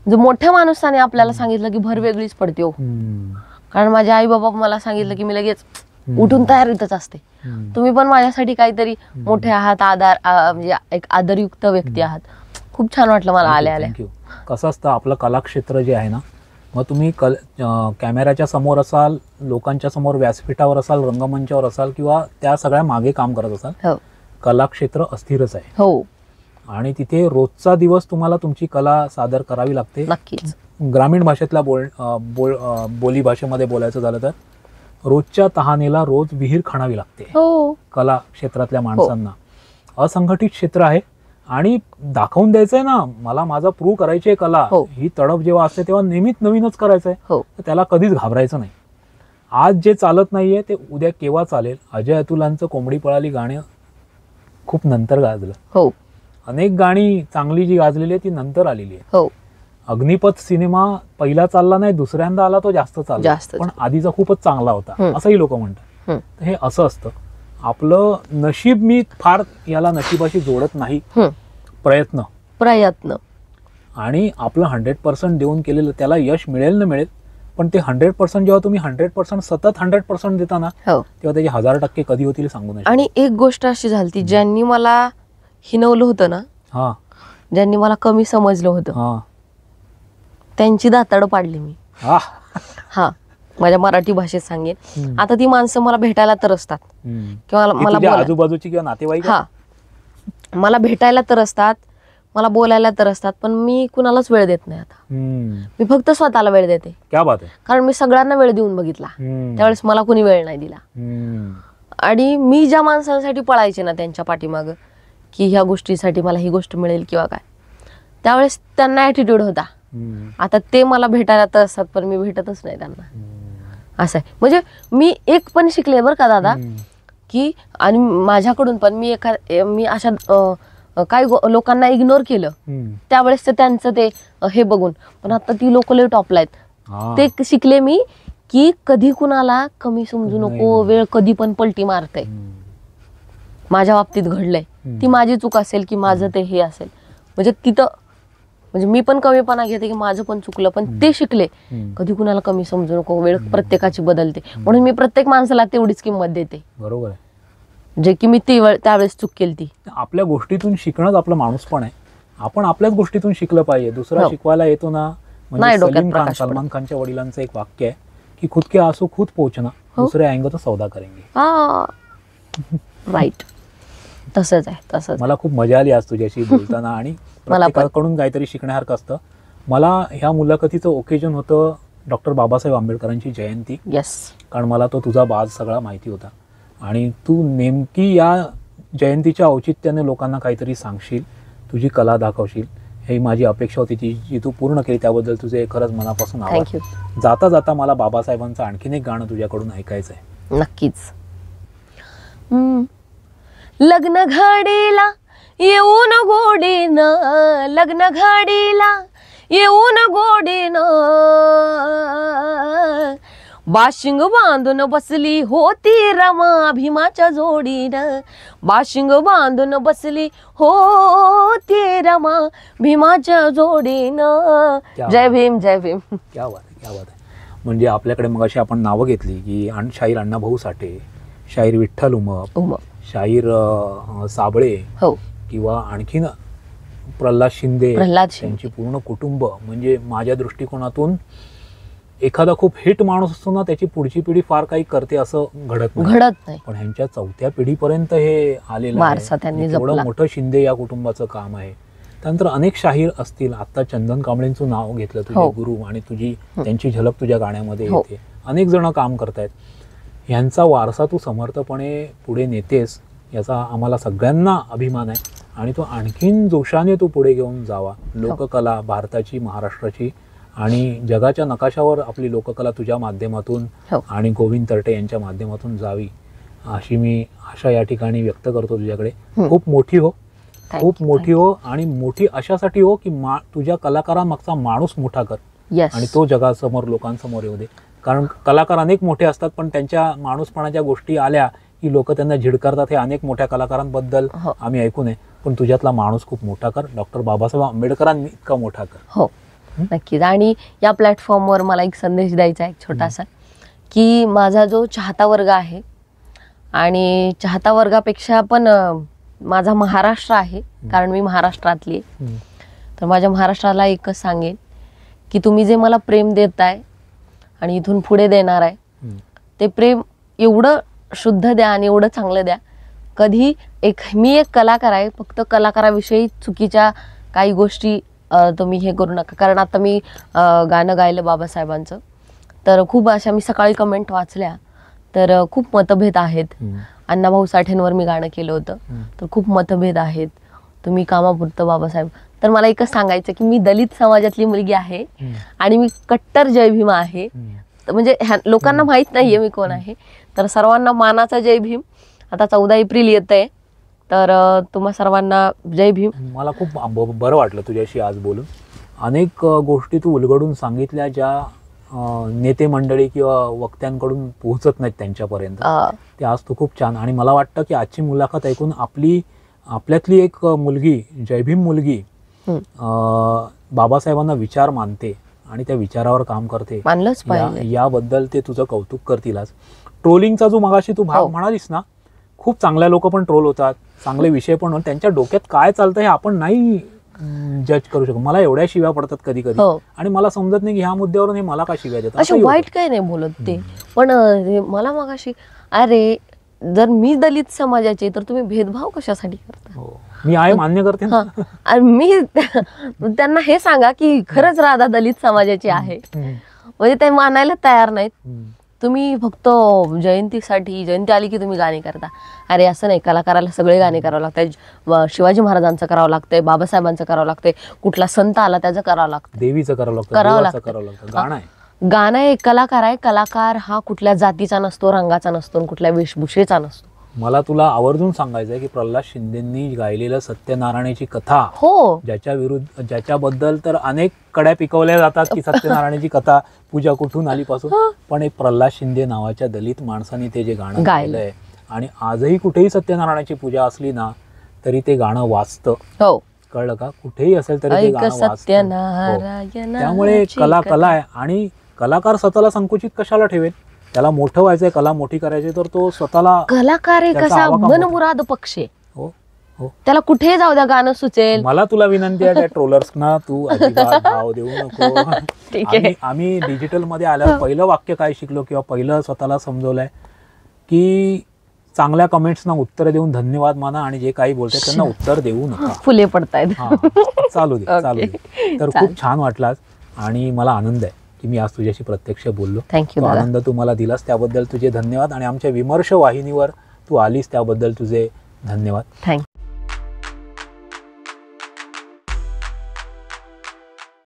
जो मोठ्या माणसाने आपल्याला सांगितलं की भर वेगळीच पडते हो. कारण माझे आई बाबा मला सांगितलं की मी लगेच उठून तयारीतच असते. तुम्ही पण माझ्यासाठी काहीतरी मोठे आहात, म्हणजे एक आदरयुक्त व्यक्ती आहात. खूप छान वाटलं मला आल्या. कसं असतं आपलं कलाक्षेत्र जे आहे ना, मग तुम्ही कॅमेऱ्याच्या समोर असाल, लोकांच्या समोर व्यासपीठावर असाल, रंगमंचावर असाल किंवा त्या सगळ्या मागे काम करत असाल, कलाक्षेत्र अस्थिरच आहे. हो. आणि तिथे रोजचा दिवस तुम्हाला तुमची कला सादर करावी लागते. नक्कीच. ग्रामीण भाषेतल्या बोली भाषेमध्ये बोलायचं झालं तर रोजच्या तहानेला रोज विहीर खणावी लागते कला क्षेत्रातल्या माणसांना. असंघटित क्षेत्र आहे आणि दाखवून द्यायचंय ना, मला माझा प्रूव्ह करायची आहे कला. ही तडफ जेव्हा असते तेव्हा नेहमीच नवीनच करायचंय. तर त्याला कधीच घाबरायचं नाही. आज जे चालत नाहीये ते उद्या केव्हा चालेल. अजय अतुलांचं कोंबडी पळाली गाणं खूप नंतर गाजलं. अनेक गाणी चांगली जी गाजलेली आहे ती नंतर आलेली आहे. अग्निपथ सिनेमा पहिला चालला नाही, दुसऱ्यांदा आला तो जास्त चालला, पण आधीचा खूपच चांगला होता असंही लोक म्हणतात. तर हे असं असतं आपलं नशीब. मी फार याला नशिबाशी जोडत नाही. प्रयत्न आणि आपलं 100% देऊन केलेलं त्याला यश मिळेल न मिळेल, पण ते 100% जेव्हा तुम्ही 100% सतत 100% देता ना, तेव्हा त्याचे 1000% कधी होतील सांगू नये. आणि एक गोष्ट अशी झाली, ज्यांनी मला हिनवलं होतं ना, ज्यांनी मला कमी समजलं होतं, त्यांची दाताड पाडली मी. माझ्या मराठी भाषेत सांगेन. आता ती माणसं मला भेटायला तर असतात किंवा मला आजूबाजूची किंवा नातेवाईक मला भेटायला तर असतात, मला बोलायला तर असतात, पण मी कुणालाच वेळ देत नाही. आता मी फक्त स्वतःला वेळ देते. क्या बात आहे. कारण मी सगळ्यांना वेळ देऊन बघितला, त्यावेळेस मला कोणी वेळ नाही दिला. आणि मी ज्या माणसांसाठी पळायचे ना त्यांच्या पाठीमाग की ह्या गोष्टीसाठी मला ही गोष्ट मिळेल किंवा काय, त्यावेळेस त्यांना ऍटिट्यूड होता. आता ते मला भेटायला तर असतात, पण मी भेटतच नाही त्यांना. असं आहे. म्हणजे मी एक पण शिकले बरं का दादा, की आणि माझ्याकडून पण मी अशा काही लोकांना इग्नोर केलं त्यावेळेस त्यांचं ते हे बघून, पण आता ती लोक लय टॉपला आहेत. ते शिकले मी की कधी कुणाला कमी समजू नको, वेळ कधी पण पलटी मारते. माझ्या बाबतीत घडलंय, ती माझी चूक असेल की माझं ते हे असेल, म्हणजे तिथं म्हणजे मी पण कमीपणा घेते की माझं पण चुकलं, पण ते शिकले कधी कुणाला कमी समजू नको, वेळ प्रत्येकाची बदलते, म्हणून मी प्रत्येक माणसाला तेवढीच किंमत देते. बरोबर आहे. जे की मी त्यावेळेस चूक केली ती. आपल्या गोष्टीतून शिकणंच आपलं माणूस पण आहे. आपण आपल्याच गोष्टीतून शिकलं पाहिजे, दुसरा शिकवायला येतो ना. म्हणजे सलमान खानच्या वडिलांचं एक वाक्य आहे की खुद के आंसू खुद पोचना, दुसरे आएंगे तो सौदा करेंगे. राईट, तसंच आहे, तसंच. मला खूप मजा आली आज तुझ्याशी बोलताना आणि प्रत्येकाकडून काहीतरी शिकण्यासारखं असतं. मला ह्या मुलाखतीचं ओकेजन होतं डॉक्टर बाबासाहेब आंबेडकरांची जयंती. कारण मला तो तुझा बाज सगळा माहिती होता आणि तू नेमकी या जयंतीच्या औचित्याने लोकांना काहीतरी सांगशील, तुझी कला दाखवशील, ही माझी अपेक्षा होती, ती जी तू पूर्ण केली त्याबद्दल तुझे खरंच मनापासून आभार. जाता जाता मला बाबासाहेबांचं आणखीन एक गाणं तुझ्याकडून ऐकायचं आहे. नक्कीच. लग्न घडीला येऊन गोडीन, लग्न घडीला येऊन गोडीन, बाशिंग बांधून बसली होती रमा भीमाच्या जोडीनं, बाशिंग बांधून बसली होती रमा भीमाच्या जोडीनं. जय भीम, जय भीम. क्या बात आहे, क्या बात आहे. म्हणजे आपल्याकडे मग अशी आपण नावं घेतली की शाहीर अण्णाभाऊ साठे, शाहीर विठ्ठल उमप, शाहीर साबळे, किंवा आणखीन प्रल्हाद शिंदे, त्यांची पूर्ण कुटुंब. म्हणजे माझ्या दृष्टिकोनातून एखादा खूप हिट माणूस असतो ना, त्याची पुढची पिढी फार काही करते असं घडत नाही, पण ह्यांच्या 4थ्या पिढीपर्यंत हे आलेलं आहे. एवढं मोठं शिंदे या कुटुंबाचं काम आहे. त्यानंतर अनेक शाहीर असतील. आता चंदन कांबळेंचं नाव घेतलं, तुझे गुरु, आणि त्यांची झलक तुझ्या गाण्यामध्ये येते. अनेक जण काम करतायत. ह्यांचा वारसा तू समर्थपणे पुढे नेतेस याचा आम्हाला सगळ्यांना अभिमान आहे आणि तो आणखीन जोशाने तू पुढे घेऊन जावा. लोककला भारताची, महाराष्ट्राची आणि जगाच्या नकाशावर आपली लोककला तुझ्या माध्यमातून आणि गोविंद तरटे यांच्या माध्यमातून जावी अशी मी आशा या ठिकाणी व्यक्त करतो तुझ्याकडे. खूप मोठी हो, खूप मोठी हो, आणि मोठी अशासाठी हो की तुझ्या कलाकारांमागचा माणूस मोठा कर आणि तो जगासमोर, लोकांसमोर येऊ दे. कारण कलाकार अनेक मोठे असतात, पण त्यांच्या माणूसपणाच्या गोष्टी आल्या की लोक त्यांना झिडकारतात. हे अनेक मोठ्या कलाकारांबद्दल आम्ही ऐकून आहे, पण तुझ्यातला माणूस खूप मोठा कर. डॉक्टर बाबासाहेब आंबेडकरांनी इतका मोठा कर. हो, नक्कीच. आणि या प्लॅटफॉर्मवर मला एक संदेश द्यायचा आहे छोटासा, की माझा जो चाहता वर्ग आहे, आणि चाहता वर्गापेक्षा पण माझा महाराष्ट्र आहे, कारण मी महाराष्ट्रातली आहे. तर माझ्या महाराष्ट्राला एकच सांगेन की तुम्ही जे मला प्रेम देताय आणि इथून पुढे देणार आहे, ते प्रेम एवढं शुद्ध द्या आणि एवढं चांगलं द्या. कधी मी एक कलाकार आहे, फक्त कलाकाराविषयी चुकीच्या काही गोष्टी तुम्ही हे करू नका. कारण आता मी गाणं गायलं बाबासाहेबांचं, तर खूप अशा मी सकाळी कमेंट वाचल्या, तर खूप मतभेद आहेत. अण्णाभाऊ साठेंवर मी गाणं केलं होतं, तर खूप मतभेद आहेत. तुम्ही कामापुरतं बाबासाहेब. तर मला एकच सांगायचं की मी दलित समाजातली मुलगी आहे आणि मी कट्टर जय भीम आहे. म्हणजे लोकांना माहित नाहीये मी कोण आहे. तर सर्वांना मानाचा जय भीम. आता 14 एप्रिल येत आहे, तर तुम्हा सर्वांना जय भीम. मला खूप बरं वाटलं तुझ्याशी आज बोलून. अनेक गोष्टी तू उलगडून सांगितल्या ज्या नेते मंडळी किंवा वक्त्यांकडून पोहोचत नाहीत त्यांच्यापर्यंत, ते आज तू खूप छान. आणि मला वाटतं की आजची मुलाखत ऐकून आपल्यातली एक मुलगी, जयभीम मुलगी, बाबासाहेबांना विचार मानते आणि त्या विचारावर काम करते, मानलंच पाहिजे. याबद्दल ते तुझं कौतुक करतील. आज ट्रोलिंगचा जो मगाशी तू भाग म्हणालीस ना, खूप चांगल्या लोक पण ट्रोल होतात, चांगले विषय पण, त्यांच्या डोक्यात काय चालतं हे आपण नाही जज करू शकतो. मला एवढ्या शिव्या पडतात कधी कधी, आणि मला समजत नाही की ह्या मुद्द्यावरून हे मला का शिव्या देतात. अशा वाईट काही नाही बोलत ते, पण मला मगाशी, अरे जर मी दलित समाजाचे तर तुम्ही भेदभाव कशासाठी करता. मी आहे मान्य करते ना. मी त्यांना हे सांगा की खरंच राधा दलित समाजाची आहे, म्हणजे ते मानायला तयार नाहीत. तुम्ही फक्त जयंती आली की तुम्ही गाणे करता. अरे असं नाही, कलाकाराला सगळे गाणे करावं लागतंय. शिवाजी महाराजांचं करावं लागतंय, बाबासाहेबांचं करावं लागतंय, कुठला संत आला त्याचं करावं लागतं, देवीचं करावं लागतं. गाणं एक कलाकार आहे. कलाकार हा कुठल्या जातीचा नसतो, रंगाचा नसतो, कुठल्या वेशभूषेचा नसतो. मला तुला आवर्जून सांगायचं आहे की प्रल्हाद शिंदेंनी गायलेलं सत्यनारायणाची कथा, हो ज्याच्याबद्दल तर अनेक कड्या पिकवल्या जातात की सत्यनारायणाची कथा पूजा कुठून आली पासून, पण एक प्रल्हाद शिंदे नावाच्या दलित माणसाने ते जे गाणं गायलंय आणि आजही कुठेही सत्यनारायणाची पूजा असली ना तरी ते गाणं वाजतं. हो कळलं का? कुठेही असेल तरी ते ऐक गाणं वाजतं. हो. सत्यनारायण त्यामुळे कला आहे आणि कलाकार स्वतःला संकुचित कशाला ठेवेल? त्याला मोठं व्हायचंय, कला मोठी करायची, तर तो स्वतःला कलाकार एक त्याचा असा आवाका मोठा. मनमुराद पक्ष आहे. हो हो. त्याला कुठे जाऊ द्या गाणं सुचेल. मला तुला विनंती आहे त्या ट्रोलर्सना तू अजिबात भाव देऊ नको. ठीक आहे. आम्ही डिजिटल मध्ये आल्यावर पहिलं वाक्य काय शिकलो किंवा पहिलं स्वतःला समजवलंय की चांगल्या कमेंट्सना उत्तर देऊन धन्यवाद माना आणि जे काही बोलतात त्यांना उत्तर देऊ नका. फुले पडतायत. हा, चालू दे चालू दे. तर खूप छान वाटलास आणि मला आनंद आहे की मी आज तुझ्याशी प्रत्यक्ष बोललो. थँक्यू तो दादा. आनंद तू मला दिलास त्याबद्दल तुझे धन्यवाद आणि आमच्या विमर्श वाहिनीवर तू आलीस त्याबद्दल तुझे धन्यवाद. थँक्यू.